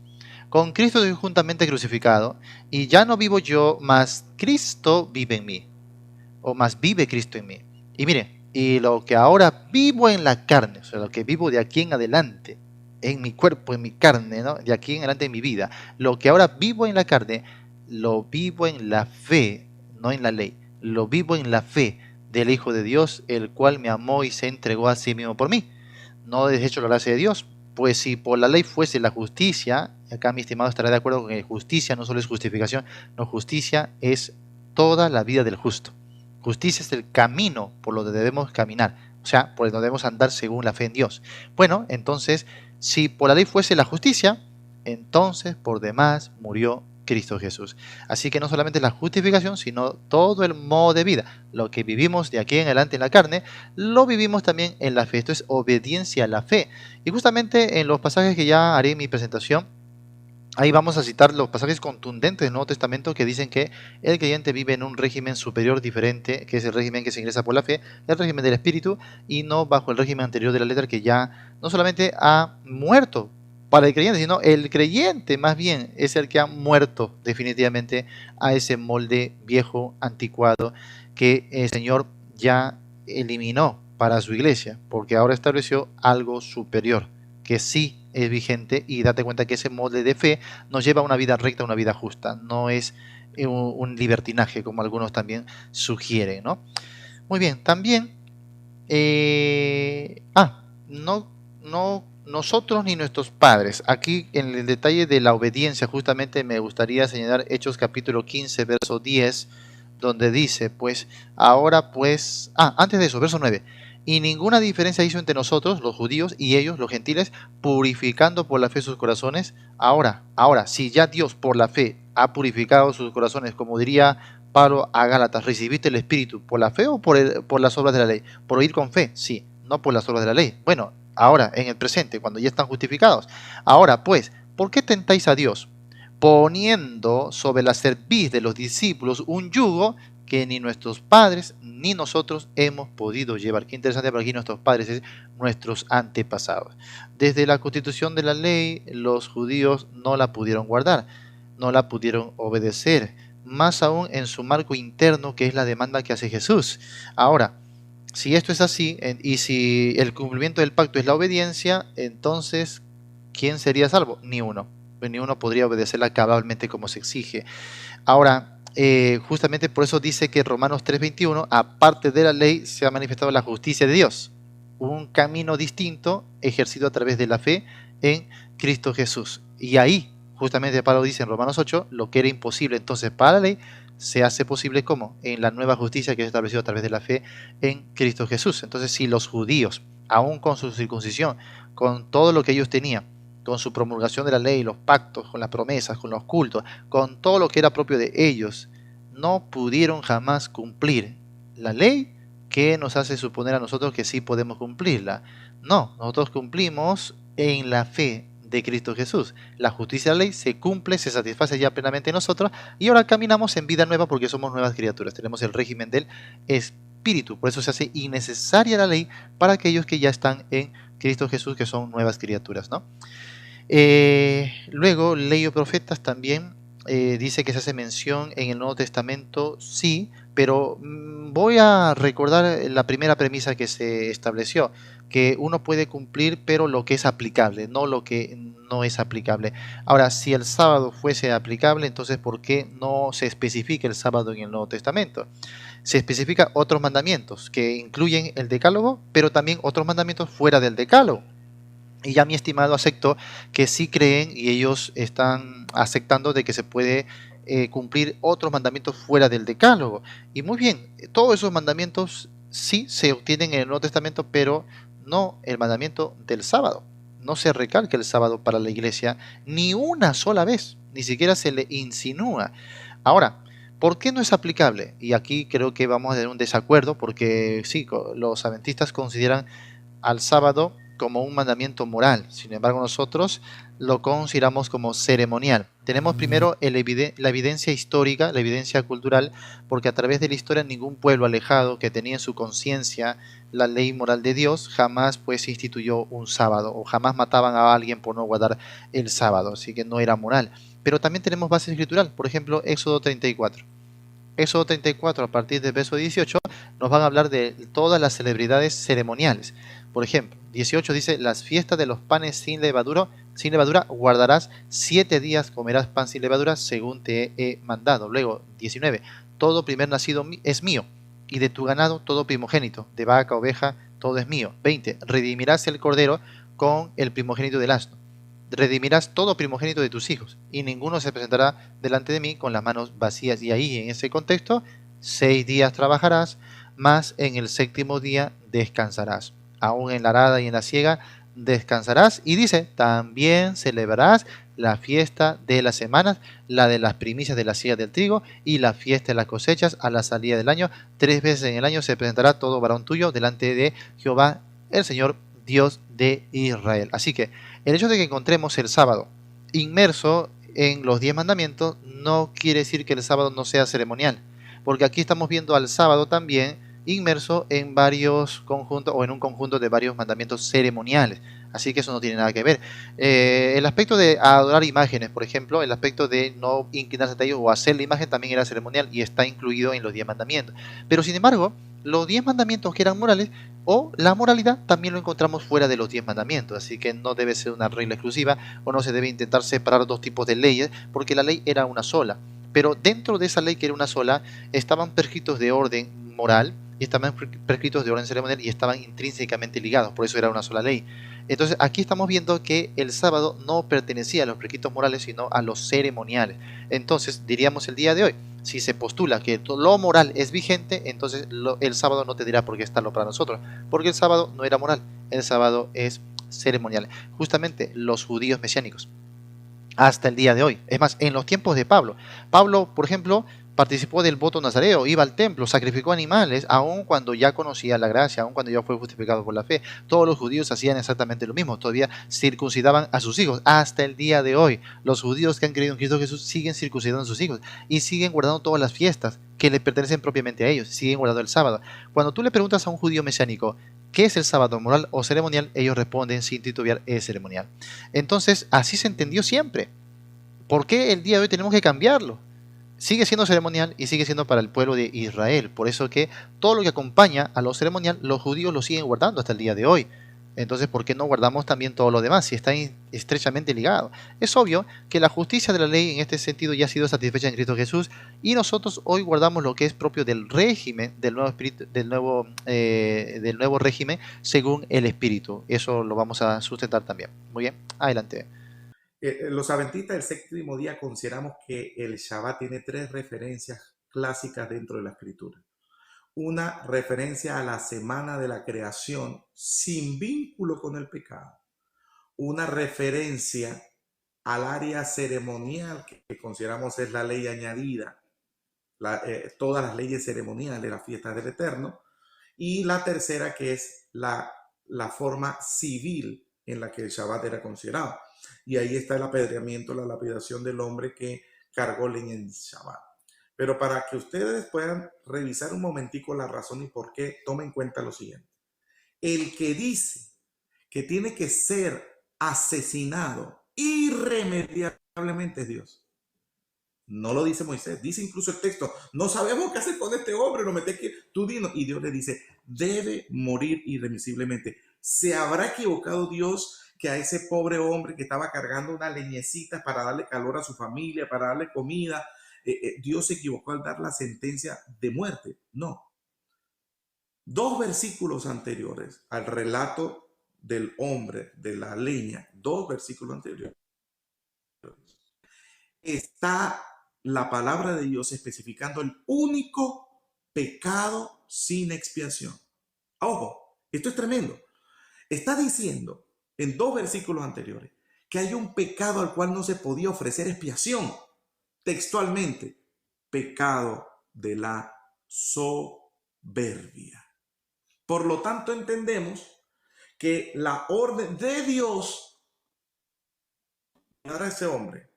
Con Cristo estoy juntamente crucificado y ya no vivo yo, mas Cristo vive en mí, o más vive Cristo en mí. Y mire, y lo que ahora vivo en la carne, o sea, lo que vivo de aquí en adelante, en mi cuerpo, en mi carne, ¿no? De aquí en adelante en mi vida, lo que ahora vivo en la carne, lo vivo en la fe, no en la ley, lo vivo en la fe del Hijo de Dios, el cual me amó y se entregó a sí mismo por mí. No desecho la gracia de Dios, pues si por la ley fuese la justicia, acá mi estimado estará de acuerdo con que justicia no solo es justificación, no, justicia es toda la vida del justo. Justicia es el camino por lo que debemos caminar, o sea, por el que debemos andar según la fe en Dios. Bueno, entonces, si por la ley fuese la justicia, entonces por demás murió Cristo Jesús. Así que no solamente la justificación, sino todo el modo de vida. Lo que vivimos de aquí en adelante en la carne, lo vivimos también en la fe. Esto es obediencia a la fe. Y justamente en los pasajes que ya haré en mi presentación, ahí vamos a citar los pasajes contundentes del Nuevo Testamento que dicen que el creyente vive en un régimen superior diferente, que es el régimen que se ingresa por la fe, el régimen del Espíritu, y no bajo el régimen anterior de la letra, que ya no solamente ha muerto para el creyente, sino el creyente más bien es el que ha muerto definitivamente a ese molde viejo, anticuado, que el Señor ya eliminó para su iglesia, porque ahora estableció algo superior, que sí es vigente, y date cuenta que ese molde de fe nos lleva a una vida recta, a una vida justa, no es un libertinaje como algunos también sugieren, ¿no? Muy bien, también no nosotros ni nuestros padres. Aquí en el detalle de la obediencia justamente me gustaría señalar Hechos capítulo 15 verso 10, donde dice pues ahora pues antes de eso, verso 9, y ninguna diferencia hizo entre nosotros los judíos y ellos los gentiles, purificando por la fe sus corazones. Ahora si ya Dios por la fe ha purificado sus corazones, como diría Pablo a Gálatas, ¿recibiste el Espíritu por la fe o por las obras de la ley? Por oír con fe, sí, no por las obras de la ley. Bueno, ahora, en el presente, cuando ya están justificados. Ahora, pues, ¿por qué tentáis a Dios? Poniendo sobre la cerviz de los discípulos un yugo que ni nuestros padres ni nosotros hemos podido llevar. Qué interesante, por aquí nuestros padres es nuestros antepasados. Desde la constitución de la ley, los judíos no la pudieron guardar, no la pudieron obedecer, más aún en su marco interno, que es la demanda que hace Jesús. Ahora, si esto es así, y si el cumplimiento del pacto es la obediencia, entonces, ¿quién sería salvo? Ni uno. Ni uno podría obedecerla cabalmente como se exige. Ahora, justamente por eso dice que Romanos 3:21, aparte de la ley, se ha manifestado la justicia de Dios. Un camino distinto ejercido a través de la fe en Cristo Jesús. Y ahí, justamente Pablo dice en Romanos 8, lo que era imposible entonces para la ley, se hace posible ¿cómo? En la nueva justicia que es establecida a través de la fe en Cristo Jesús. Entonces, si los judíos, aún con su circuncisión, con todo lo que ellos tenían, con su promulgación de la ley, los pactos, con las promesas, con los cultos, con todo lo que era propio de ellos, no pudieron jamás cumplir la ley, ¿qué nos hace suponer a nosotros que sí podemos cumplirla? No, nosotros cumplimos en la fe de Cristo Jesús. La justicia de la ley se cumple, se satisface ya plenamente en nosotros y ahora caminamos en vida nueva porque somos nuevas criaturas. Tenemos el régimen del Espíritu. Por eso se hace innecesaria la ley para aquellos que ya están en Cristo Jesús, que son nuevas criaturas, ¿no? Luego, ley o profetas también dice que se hace mención en el Nuevo Testamento, sí, pero voy a recordar la primera premisa que se estableció, que uno puede cumplir, pero lo que es aplicable, no lo que no es aplicable. Ahora, si el sábado fuese aplicable, entonces ¿por qué no se especifica el sábado en el Nuevo Testamento? Se especifica otros mandamientos que incluyen el decálogo, pero también otros mandamientos fuera del decálogo. Y ya mi estimado aceptó que sí creen y ellos están aceptando de que se puede cumplir otros mandamientos fuera del decálogo. Y muy bien, todos esos mandamientos sí se obtienen en el Nuevo Testamento, pero no el mandamiento del sábado. No se recalca el sábado para la iglesia ni una sola vez, ni siquiera se le insinúa. Ahora, ¿por qué no es aplicable? Y aquí creo que vamos a tener un desacuerdo porque sí, los adventistas consideran al sábado como un mandamiento moral. Sin embargo, nosotros lo consideramos como ceremonial. Tenemos primero la evidencia histórica, la evidencia cultural, porque a través de la historia ningún pueblo alejado que tenía en su conciencia la ley moral de Dios jamás pues instituyó un sábado o jamás mataban a alguien por no guardar el sábado, así que no era moral. Pero también tenemos base escritural, por ejemplo, Éxodo 34. Éxodo 34, a partir del verso 18, nos van a hablar de todas las celebridades ceremoniales. Por ejemplo, 18 dice, las fiestas de los panes sin levadura guardarás 7 días, comerás pan sin levadura según te he mandado. Luego, 19, todo primer nacido es mío, y de tu ganado todo primogénito, de vaca, oveja, todo es mío. 20, redimirás el cordero con el primogénito del asno. Redimirás todo primogénito de tus hijos, y ninguno se presentará delante de mí con las manos vacías. Y ahí, en ese contexto, 6 días trabajarás, mas en el séptimo día descansarás. Aún en la arada y en la siega descansarás. Y dice, también celebrarás la fiesta de las semanas, la de las primicias de la siega del trigo y la fiesta de las cosechas a la salida del año. 3 veces en el año se presentará todo varón tuyo delante de Jehová, el Señor, Dios de Israel. Así que el hecho de que encontremos el sábado inmerso en los 10 mandamientos no quiere decir que el sábado no sea ceremonial, porque aquí estamos viendo al sábado también inmerso en varios conjuntos o en un conjunto de varios mandamientos ceremoniales, así que eso no tiene nada que ver. El aspecto de adorar imágenes, por ejemplo, el aspecto de no inclinarse ante ellos o hacer la imagen también era ceremonial y está incluido en los 10 mandamientos, pero sin embargo los 10 mandamientos que eran morales o la moralidad también lo encontramos fuera de los 10 mandamientos, así que no debe ser una regla exclusiva o no se debe intentar separar dos tipos de leyes porque la ley era una sola, pero dentro de esa ley que era una sola estaban prescritos de orden moral y estaban prescritos de orden ceremonial y estaban intrínsecamente ligados, por eso era una sola ley. Entonces aquí estamos viendo que el sábado no pertenecía a los prescritos morales sino a los ceremoniales. Entonces diríamos el día de hoy, si se postula que lo moral es vigente, entonces el sábado no tendría por qué estarlo para nosotros, porque el sábado no era moral, el sábado es ceremonial. Justamente los judíos mesiánicos, hasta el día de hoy, es más, en los tiempos de Pablo, por ejemplo, participó del voto nazareo, iba al templo, sacrificó animales, aun cuando ya conocía la gracia, aun cuando ya fue justificado por la fe. Todos los judíos hacían exactamente lo mismo, todavía circuncidaban a sus hijos. Hasta el día de hoy, los judíos que han creído en Cristo Jesús siguen circuncidando a sus hijos y siguen guardando todas las fiestas que le pertenecen propiamente a ellos, siguen guardando el sábado. Cuando tú le preguntas a un judío mesiánico, ¿qué es el sábado, moral o ceremonial? Ellos responden sin titubear, es ceremonial. Entonces, así se entendió siempre. ¿Por qué el día de hoy tenemos que cambiarlo? Sigue siendo ceremonial y sigue siendo para el pueblo de Israel. Por eso que todo lo que acompaña a lo ceremonial, los judíos lo siguen guardando hasta el día de hoy. Entonces, ¿por qué no guardamos también todo lo demás si está estrechamente ligado? Es obvio que la justicia de la ley en este sentido ya ha sido satisfecha en Cristo Jesús y nosotros hoy guardamos lo que es propio del régimen, del nuevo espíritu, del nuevo régimen según el Espíritu. Eso lo vamos a sustentar también. Muy bien, adelante. Los adventistas del séptimo día consideramos que el Shabbat tiene tres referencias clásicas dentro de la Escritura. Una referencia a la semana de la creación sin vínculo con el pecado. Una referencia al área ceremonial que consideramos es la ley añadida, todas las leyes ceremoniales de la fiesta del Eterno. Y la tercera que es la forma civil en la que el Shabbat era considerado. Y ahí está el apedreamiento, la lapidación del hombre que cargó leña en Shabbat. Pero para que ustedes puedan revisar un momentico la razón y por qué, tomen en cuenta lo siguiente. El que dice que tiene que ser asesinado irremediablemente es Dios. No lo dice Moisés, dice incluso el texto, no sabemos qué hacer con este hombre, lo metes que tú dinos. Y Dios le dice, debe morir irremisiblemente. ¿Se habrá equivocado Dios que a ese pobre hombre que estaba cargando una leñecita para darle calor a su familia, para darle comida, Dios se equivocó al dar la sentencia de muerte? No. Dos versículos anteriores al relato del hombre de la leña, dos versículos anteriores, está la palabra de Dios especificando el único pecado sin expiación. Ojo, esto es tremendo. Está diciendo en dos versículos anteriores que hay un pecado al cual no se podía ofrecer expiación. Textualmente, pecado de la soberbia. Por lo tanto, entendemos que la orden de Dios para ese hombre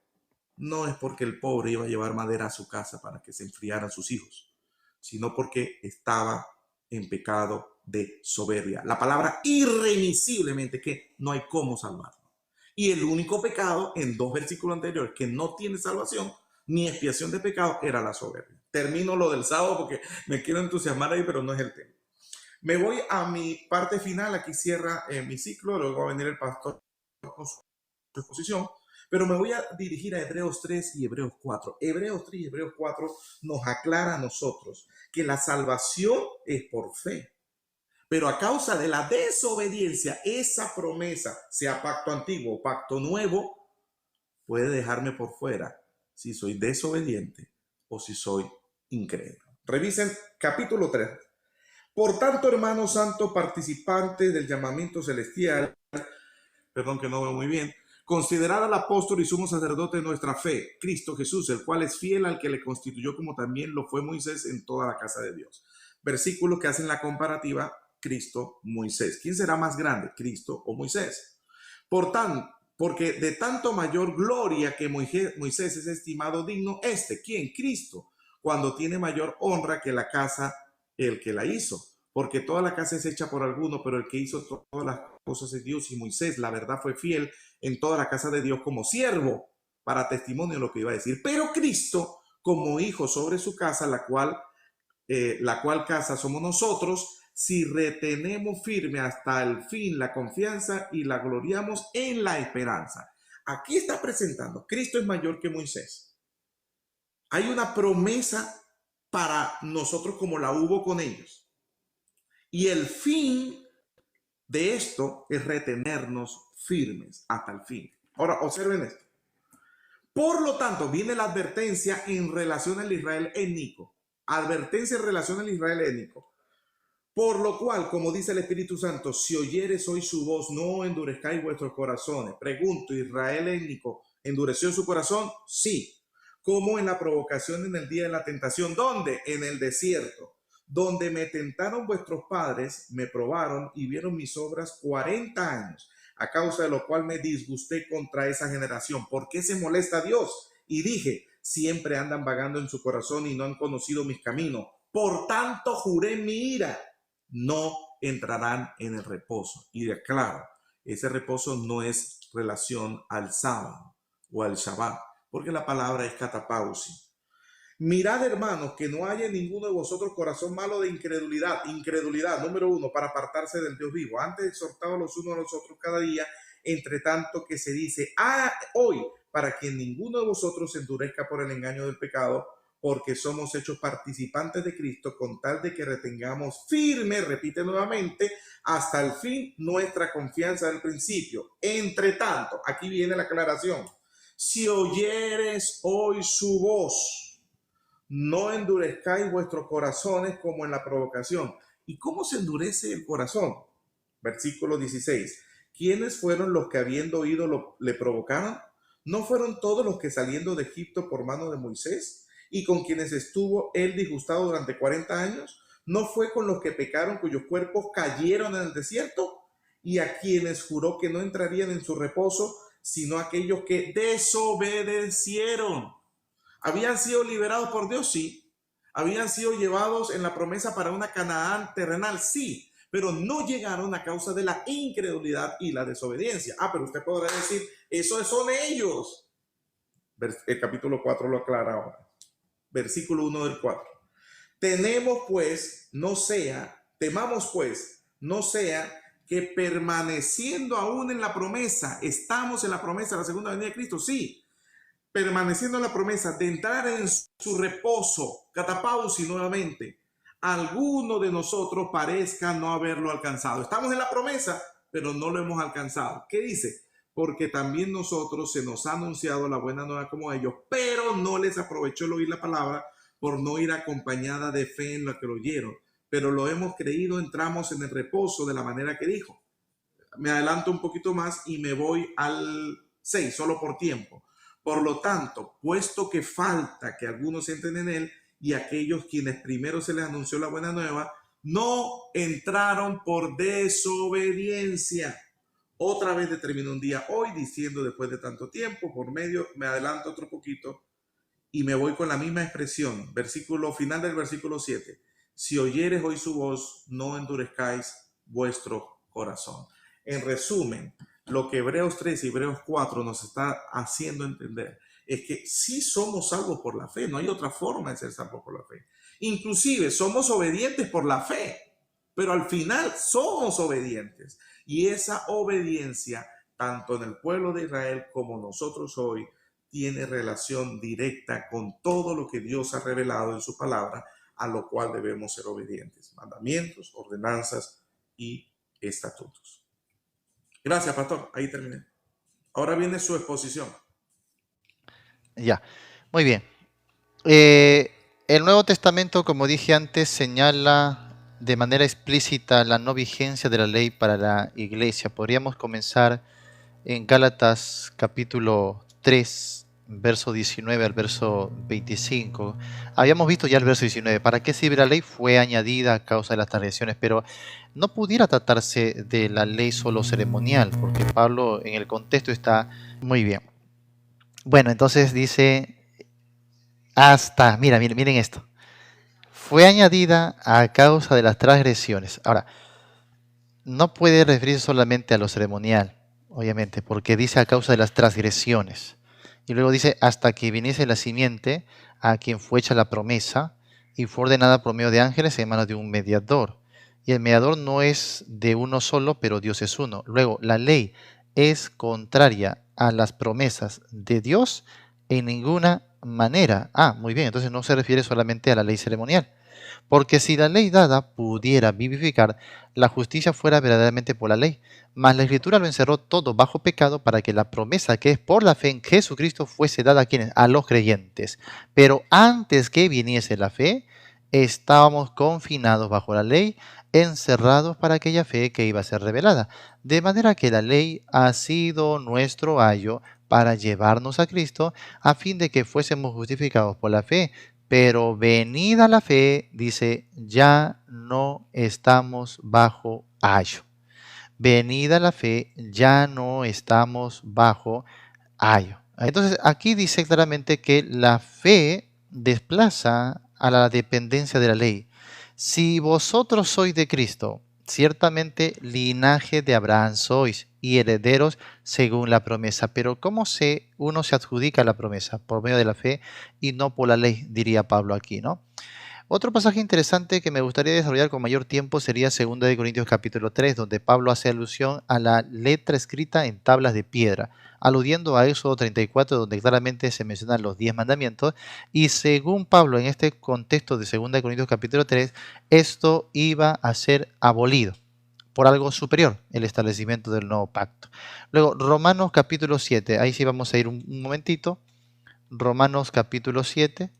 no es porque el pobre iba a llevar madera a su casa para que se enfriaran sus hijos, sino porque estaba en pecado de soberbia. La palabra irremisiblemente, que no hay cómo salvarlo. Y el único pecado en dos versículos anteriores que no tiene salvación ni expiación de pecado era la soberbia. Termino lo del sábado porque me quiero entusiasmar ahí, pero no es el tema. Me voy a mi parte final, aquí cierra mi ciclo, luego va a venir el pastor con su exposición, pero me voy a dirigir a Hebreos 3 y Hebreos 4. Hebreos 3 y Hebreos 4 nos aclara a nosotros que la salvación es por fe, pero a causa de la desobediencia, esa promesa, sea pacto antiguo o pacto nuevo, puede dejarme por fuera si soy desobediente o si soy incrédulo. Revisen capítulo 3. Por tanto, hermanos santos, participantes del llamamiento celestial, perdón que no veo muy bien, considerad al apóstol y sumo sacerdote de nuestra fe, Cristo Jesús, el cual es fiel al que le constituyó como también lo fue Moisés en toda la casa de Dios. Versículos que hacen la comparativa Cristo-Moisés. ¿Quién será más grande, Cristo o Moisés? Porque de tanto mayor gloria que Moisés es estimado digno, ¿quién? Cristo, cuando tiene mayor honra que la casa el que la hizo, porque toda la casa es hecha por alguno, pero el que hizo todas las cosas es Dios. Y Moisés, la verdad, fue fiel en toda la casa de Dios como siervo, para testimonio de lo que iba a decir. Pero Cristo, como hijo sobre su casa, la cual casa somos nosotros, si retenemos firme hasta el fin la confianza y la gloriamos en la esperanza. Aquí está presentando, Cristo es mayor que Moisés. Hay una promesa para nosotros como la hubo con ellos. Y el fin de esto es retenernos firmes hasta el fin. Ahora, observen esto. Por lo tanto, viene la advertencia en relación al Israel étnico. Advertencia en relación al Israel étnico. Por lo cual, como dice el Espíritu Santo, si oyeres hoy su voz, no endurezcáis vuestros corazones. Pregunto, ¿Israel étnico endureció su corazón? Sí. como en la provocación en el día de la tentación. ¿Dónde? En el desierto, donde me tentaron vuestros padres, me probaron y vieron mis obras 40 años, a causa de lo cual me disgusté contra esa generación. ¿Por qué se molesta Dios? Y dije, siempre andan vagando en su corazón y no han conocido mis caminos. Por tanto, juré en mi ira, no entrarán en el reposo. Y declaro, ese reposo no es relación al sábado o al Shabbat, porque la palabra es catapausis. Mirad, hermanos, que no haya en ninguno de vosotros corazón malo de incredulidad. Incredulidad, número uno, para apartarse del Dios vivo. Antes exhortados los unos a los otros cada día, entre tanto que se dice, hoy, para que ninguno de vosotros se endurezca por el engaño del pecado, porque somos hechos participantes de Cristo, con tal de que retengamos firme, repite nuevamente, hasta el fin nuestra confianza del principio. Entre tanto, aquí viene la aclaración. Si oyeres hoy su voz, no endurezcáis vuestros corazones como en la provocación. ¿Y cómo se endurece el corazón? Versículo 16. ¿Quiénes fueron los que habiendo oído le provocaron? ¿No fueron todos los que saliendo de Egipto por mano de Moisés y con quienes estuvo él disgustado durante 40 años? ¿No fue con los que pecaron cuyos cuerpos cayeron en el desierto? Y a quienes juró que no entrarían en su reposo, sino aquellos que desobedecieron. ¿Habían sido liberados por Dios? Sí. ¿Habían sido llevados en la promesa para una Canaán terrenal? Sí. Pero no llegaron a causa de la incredulidad y la desobediencia. Pero usted podrá decir, eso son ellos. El capítulo 4 lo aclara ahora. Versículo 1 del 4. Temamos pues, no sea que permaneciendo aún en la promesa, estamos en la promesa de la segunda venida de Cristo, sí, permaneciendo en la promesa de entrar en su reposo, catapausis nuevamente, alguno de nosotros parezca no haberlo alcanzado. Estamos en la promesa, pero no lo hemos alcanzado. ¿Qué dice? Porque también nosotros se nos ha anunciado la buena nueva como ellos, pero no les aprovechó el oír la palabra por no ir acompañada de fe en lo que lo oyeron. Pero lo hemos creído, entramos en el reposo de la manera que dijo. Me adelanto un poquito más y me voy al 6, solo por tiempo. Por lo tanto, puesto que falta que algunos entren en él, y aquellos quienes primero se les anunció la buena nueva, no entraron por desobediencia. Otra vez determino un día hoy diciendo después de tanto tiempo, por medio, me adelanto otro poquito y me voy con la misma expresión. Versículo final del versículo 7. Si oyeres hoy su voz, no endurezcáis vuestro corazón. En resumen, lo que Hebreos 3 y Hebreos 4 nos está haciendo entender es que sí somos salvos por la fe, no hay otra forma de ser salvos por la fe. Inclusive somos obedientes por la fe, pero al final somos obedientes. Y esa obediencia, tanto en el pueblo de Israel como nosotros hoy, tiene relación directa con todo lo que Dios ha revelado en su palabra, a lo cual debemos ser obedientes. Mandamientos, ordenanzas y estatutos. Gracias, pastor. Ahí terminé. Ahora viene su exposición. Ya, muy bien. El Nuevo Testamento, como dije antes, señala de manera explícita la no vigencia de la ley para la iglesia. Podríamos comenzar en Gálatas capítulo 3, verso 19 al verso 25. Habíamos visto ya el verso 19. ¿Para qué sirve la ley? Fue añadida a causa de las transgresiones, pero no pudiera tratarse de la ley solo ceremonial, porque Pablo en el contexto está muy bien. Bueno, entonces dice, miren esto. Fue añadida a causa de las transgresiones. Ahora, no puede referirse solamente a lo ceremonial, obviamente, porque dice a causa de las transgresiones. Y luego dice, hasta que viniese la simiente a quien fue hecha la promesa y fue ordenada por medio de ángeles en manos de un mediador. Y el mediador no es de uno solo, pero Dios es uno. Luego, la ley es contraria a las promesas de Dios en ninguna manera. Muy bien, entonces no se refiere solamente a la ley ceremonial. Porque si la ley dada pudiera vivificar, la justicia fuera verdaderamente por la ley. Mas la Escritura lo encerró todo bajo pecado para que la promesa que es por la fe en Jesucristo fuese dada a quienes, a los creyentes. Pero antes que viniese la fe, estábamos confinados bajo la ley, encerrados para aquella fe que iba a ser revelada. De manera que la ley ha sido nuestro ayo para llevarnos a Cristo, a fin de que fuésemos justificados por la fe. Pero venida la fe, dice, ya no estamos bajo ayo. Venida la fe, ya no estamos bajo ayo. Entonces aquí dice claramente que la fe desplaza a la dependencia de la ley. Si vosotros sois de Cristo, ciertamente linaje de Abraham sois y herederos según la promesa. Pero ¿cómo uno se adjudica la promesa? Por medio de la fe y no por la ley, diría Pablo aquí, ¿no? Otro pasaje interesante que me gustaría desarrollar con mayor tiempo sería 2 de Corintios capítulo 3, donde Pablo hace alusión a la letra escrita en tablas de piedra, aludiendo a Éxodo 34, donde claramente se mencionan los 10 mandamientos, y según Pablo en este contexto de 2 de Corintios capítulo 3, esto iba a ser abolido por algo superior, el establecimiento del nuevo pacto. Luego, Romanos capítulo 7, ahí sí vamos a ir un momentito, Romanos capítulo 7.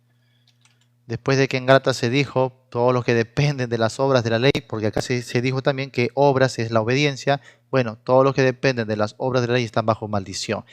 Después de que en Gálatas se dijo, todos los que dependen de las obras de la ley, porque acá se dijo también que obras es la obediencia, bueno, todos los que dependen de las obras de la ley están bajo maldición.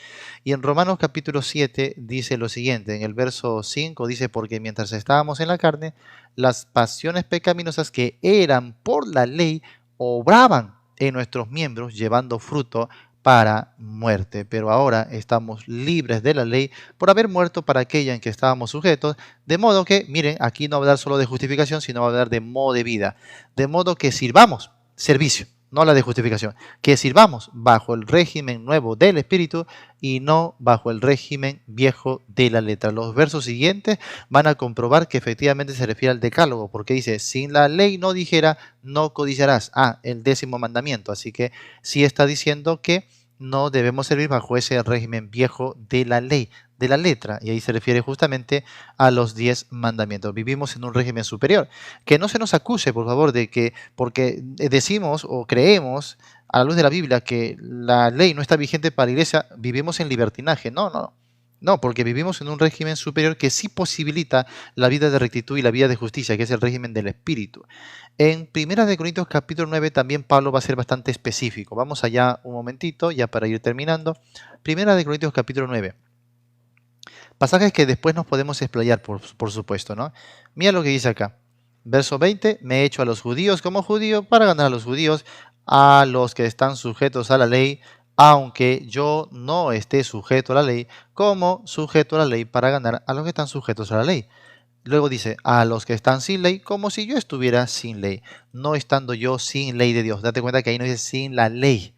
Y en Romanos capítulo 7 dice lo siguiente, en el verso 5 dice, porque mientras estábamos en la carne, las pasiones pecaminosas que eran por la ley obraban en nuestros miembros, llevando fruto para muerte. Pero ahora estamos libres de la ley por haber muerto para aquella en que estábamos sujetos, de modo que, miren, aquí no va a hablar solo de justificación, sino va a hablar de modo de vida, de modo que sirvamos, servicio, no la de justificación, que sirvamos bajo el régimen nuevo del Espíritu y no bajo el régimen viejo de la letra. Los versos siguientes van a comprobar que efectivamente se refiere al decálogo, porque dice, sin la ley no dijera, no codiciarás. El 10º mandamiento. Así que sí está diciendo que no debemos servir bajo ese régimen viejo de la ley, de la letra, y ahí se refiere justamente a los 10 mandamientos. Vivimos en un régimen superior. Que no se nos acuse, por favor, de que porque decimos o creemos a la luz de la Biblia que la ley no está vigente para la iglesia, vivimos en libertinaje. No, no, no, porque vivimos en un régimen superior que sí posibilita la vida de rectitud y la vida de justicia, que es el régimen del Espíritu. En 1 de Corintios capítulo 9 también Pablo va a ser bastante específico. Vamos allá un momentito, ya para ir terminando. 1 de Corintios capítulo 9. Pasajes que después nos podemos explayar, por supuesto, ¿no? Mira lo que dice acá. Verso 20, me he hecho a los judíos como judío para ganar a los judíos, a los que están sujetos a la ley, aunque yo no esté sujeto a la ley, como sujeto a la ley para ganar a los que están sujetos a la ley. Luego dice, a los que están sin ley, como si yo estuviera sin ley, no estando yo sin ley de Dios. Date cuenta que ahí no dice sin la ley.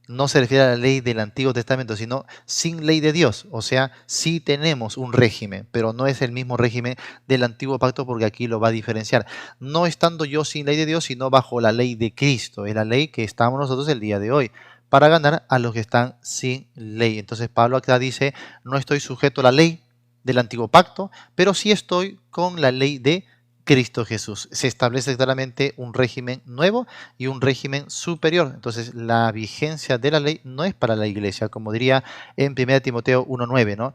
No se refiere a la ley del Antiguo Testamento, sino sin ley de Dios. O sea, sí tenemos un régimen, pero no es el mismo régimen del Antiguo Pacto, porque aquí lo va a diferenciar. No estando yo sin ley de Dios, sino bajo la ley de Cristo. Es la ley que estamos nosotros el día de hoy, para ganar a los que están sin ley. Entonces Pablo acá dice, no estoy sujeto a la ley del Antiguo Pacto, pero sí estoy con la ley de Cristo Jesús. Se establece claramente un régimen nuevo y un régimen superior. Entonces, la vigencia de la ley no es para la iglesia, como diría en 1 Timoteo 1:9, ¿no?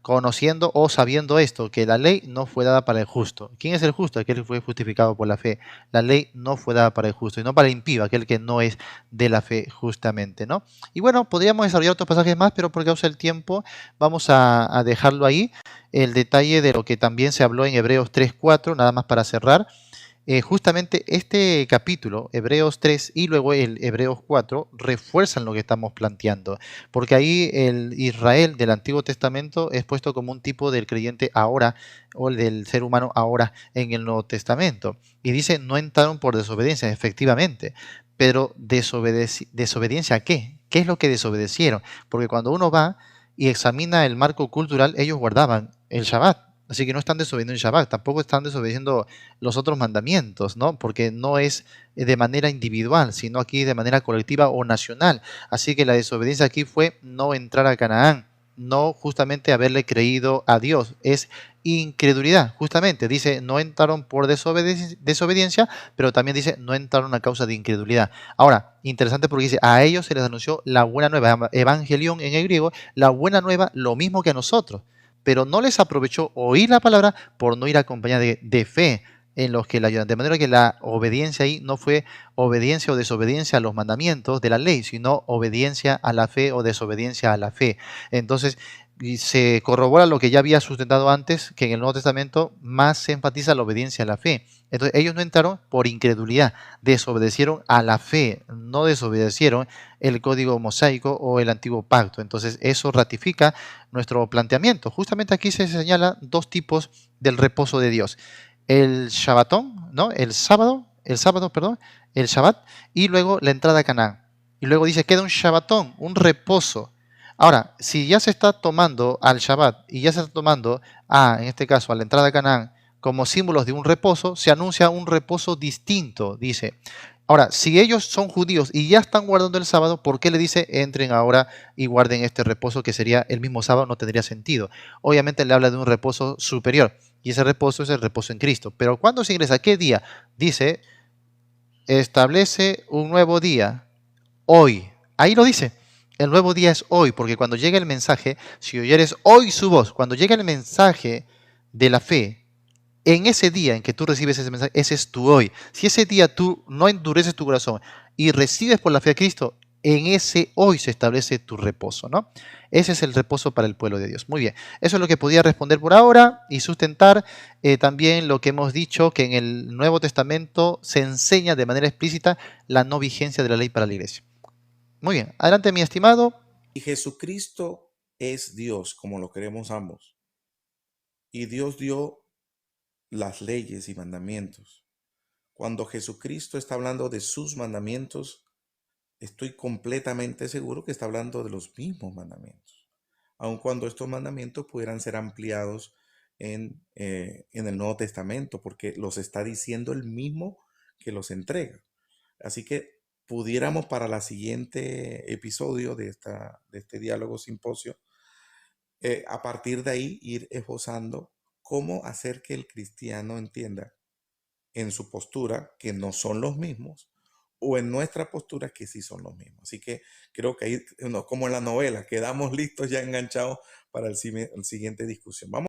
Conociendo o sabiendo esto, que la ley no fue dada para el justo. ¿Quién es el justo? Aquel que fue justificado por la fe. La ley no fue dada para el justo, y no para el impío, aquel que no es de la fe, justamente, ¿no? Y bueno, podríamos desarrollar otros pasajes más, pero por causa del tiempo vamos a dejarlo ahí. El detalle de lo que también se habló en Hebreos 3:4, nada más para cerrar. Justamente este capítulo, Hebreos 3 y luego el Hebreos 4, refuerzan lo que estamos planteando, porque ahí el Israel del Antiguo Testamento es puesto como un tipo del creyente ahora, o el del ser humano ahora en el Nuevo Testamento. Y dice, no entraron por desobediencia, efectivamente, pero ¿desobediencia a qué? ¿Qué es lo que desobedecieron? Porque cuando uno va y examina el marco cultural, ellos guardaban el Shabbat. Así que no están desobedeciendo el Shabbat, tampoco están desobedeciendo los otros mandamientos, ¿no? Porque no es de manera individual, sino aquí de manera colectiva o nacional. Así que la desobediencia aquí fue no entrar a Canaán, no justamente haberle creído a Dios. Es incredulidad, justamente. Dice, no entraron por desobediencia, pero también dice, no entraron a causa de incredulidad. Ahora, interesante porque dice, a ellos se les anunció la buena nueva, evangelión en el griego, la buena nueva, lo mismo que a nosotros. Pero no les aprovechó oír la palabra por no ir acompañada de fe. en los que de manera que la obediencia ahí no fue obediencia o desobediencia a los mandamientos de la ley, sino obediencia a la fe o desobediencia a la fe. Entonces, y se corrobora lo que ya había sustentado antes, que en el Nuevo Testamento más se enfatiza la obediencia a la fe. Entonces, ellos no entraron por incredulidad, desobedecieron a la fe, no desobedecieron el código mosaico o el antiguo pacto. Entonces, eso ratifica nuestro planteamiento. Justamente aquí se señala dos tipos del reposo de Dios. El Shabbatón, ¿no? El sábado, perdón, el Shabbat, y luego la entrada a Canaán. Y luego dice, queda un Shabbatón, un reposo. Ahora, si ya se está tomando al Shabbat y ya se está tomando en este caso, a la entrada a Canaán como símbolos de un reposo, se anuncia un reposo distinto, dice. Ahora, si ellos son judíos y ya están guardando el sábado, ¿por qué le dice entren ahora y guarden este reposo que sería el mismo sábado? No tendría sentido. Obviamente le habla de un reposo superior y ese reposo es el reposo en Cristo. Pero ¿cuándo se ingresa? ¿Qué día? Dice, establece un nuevo día, hoy. Ahí lo dice. El nuevo día es hoy, porque cuando llega el mensaje, si oyeres hoy su voz, cuando llega el mensaje de la fe, en ese día en que tú recibes ese mensaje, ese es tu hoy. Si ese día tú no endureces tu corazón y recibes por la fe a Cristo, en ese hoy se establece tu reposo, ¿no? Ese es el reposo para el pueblo de Dios. Muy bien, eso es lo que podía responder por ahora y sustentar también lo que hemos dicho, que en el Nuevo Testamento se enseña de manera explícita la no vigencia de la ley para la iglesia. Muy bien, adelante mi estimado. Y Jesucristo es Dios, como lo queremos ambos. Y Dios dio las leyes y mandamientos. Cuando Jesucristo está hablando de sus mandamientos, estoy completamente seguro que está hablando de los mismos mandamientos, aun cuando estos mandamientos pudieran ser ampliados en el Nuevo Testamento, porque los está diciendo el mismo que los entrega. Así que pudiéramos para la siguiente episodio de este diálogo simposio, a partir de ahí ir esbozando cómo hacer que el cristiano entienda en su postura que no son los mismos o en nuestra postura que sí son los mismos. Así que creo que ahí, como en la novela, quedamos listos ya enganchados para el siguiente discusión. Vamos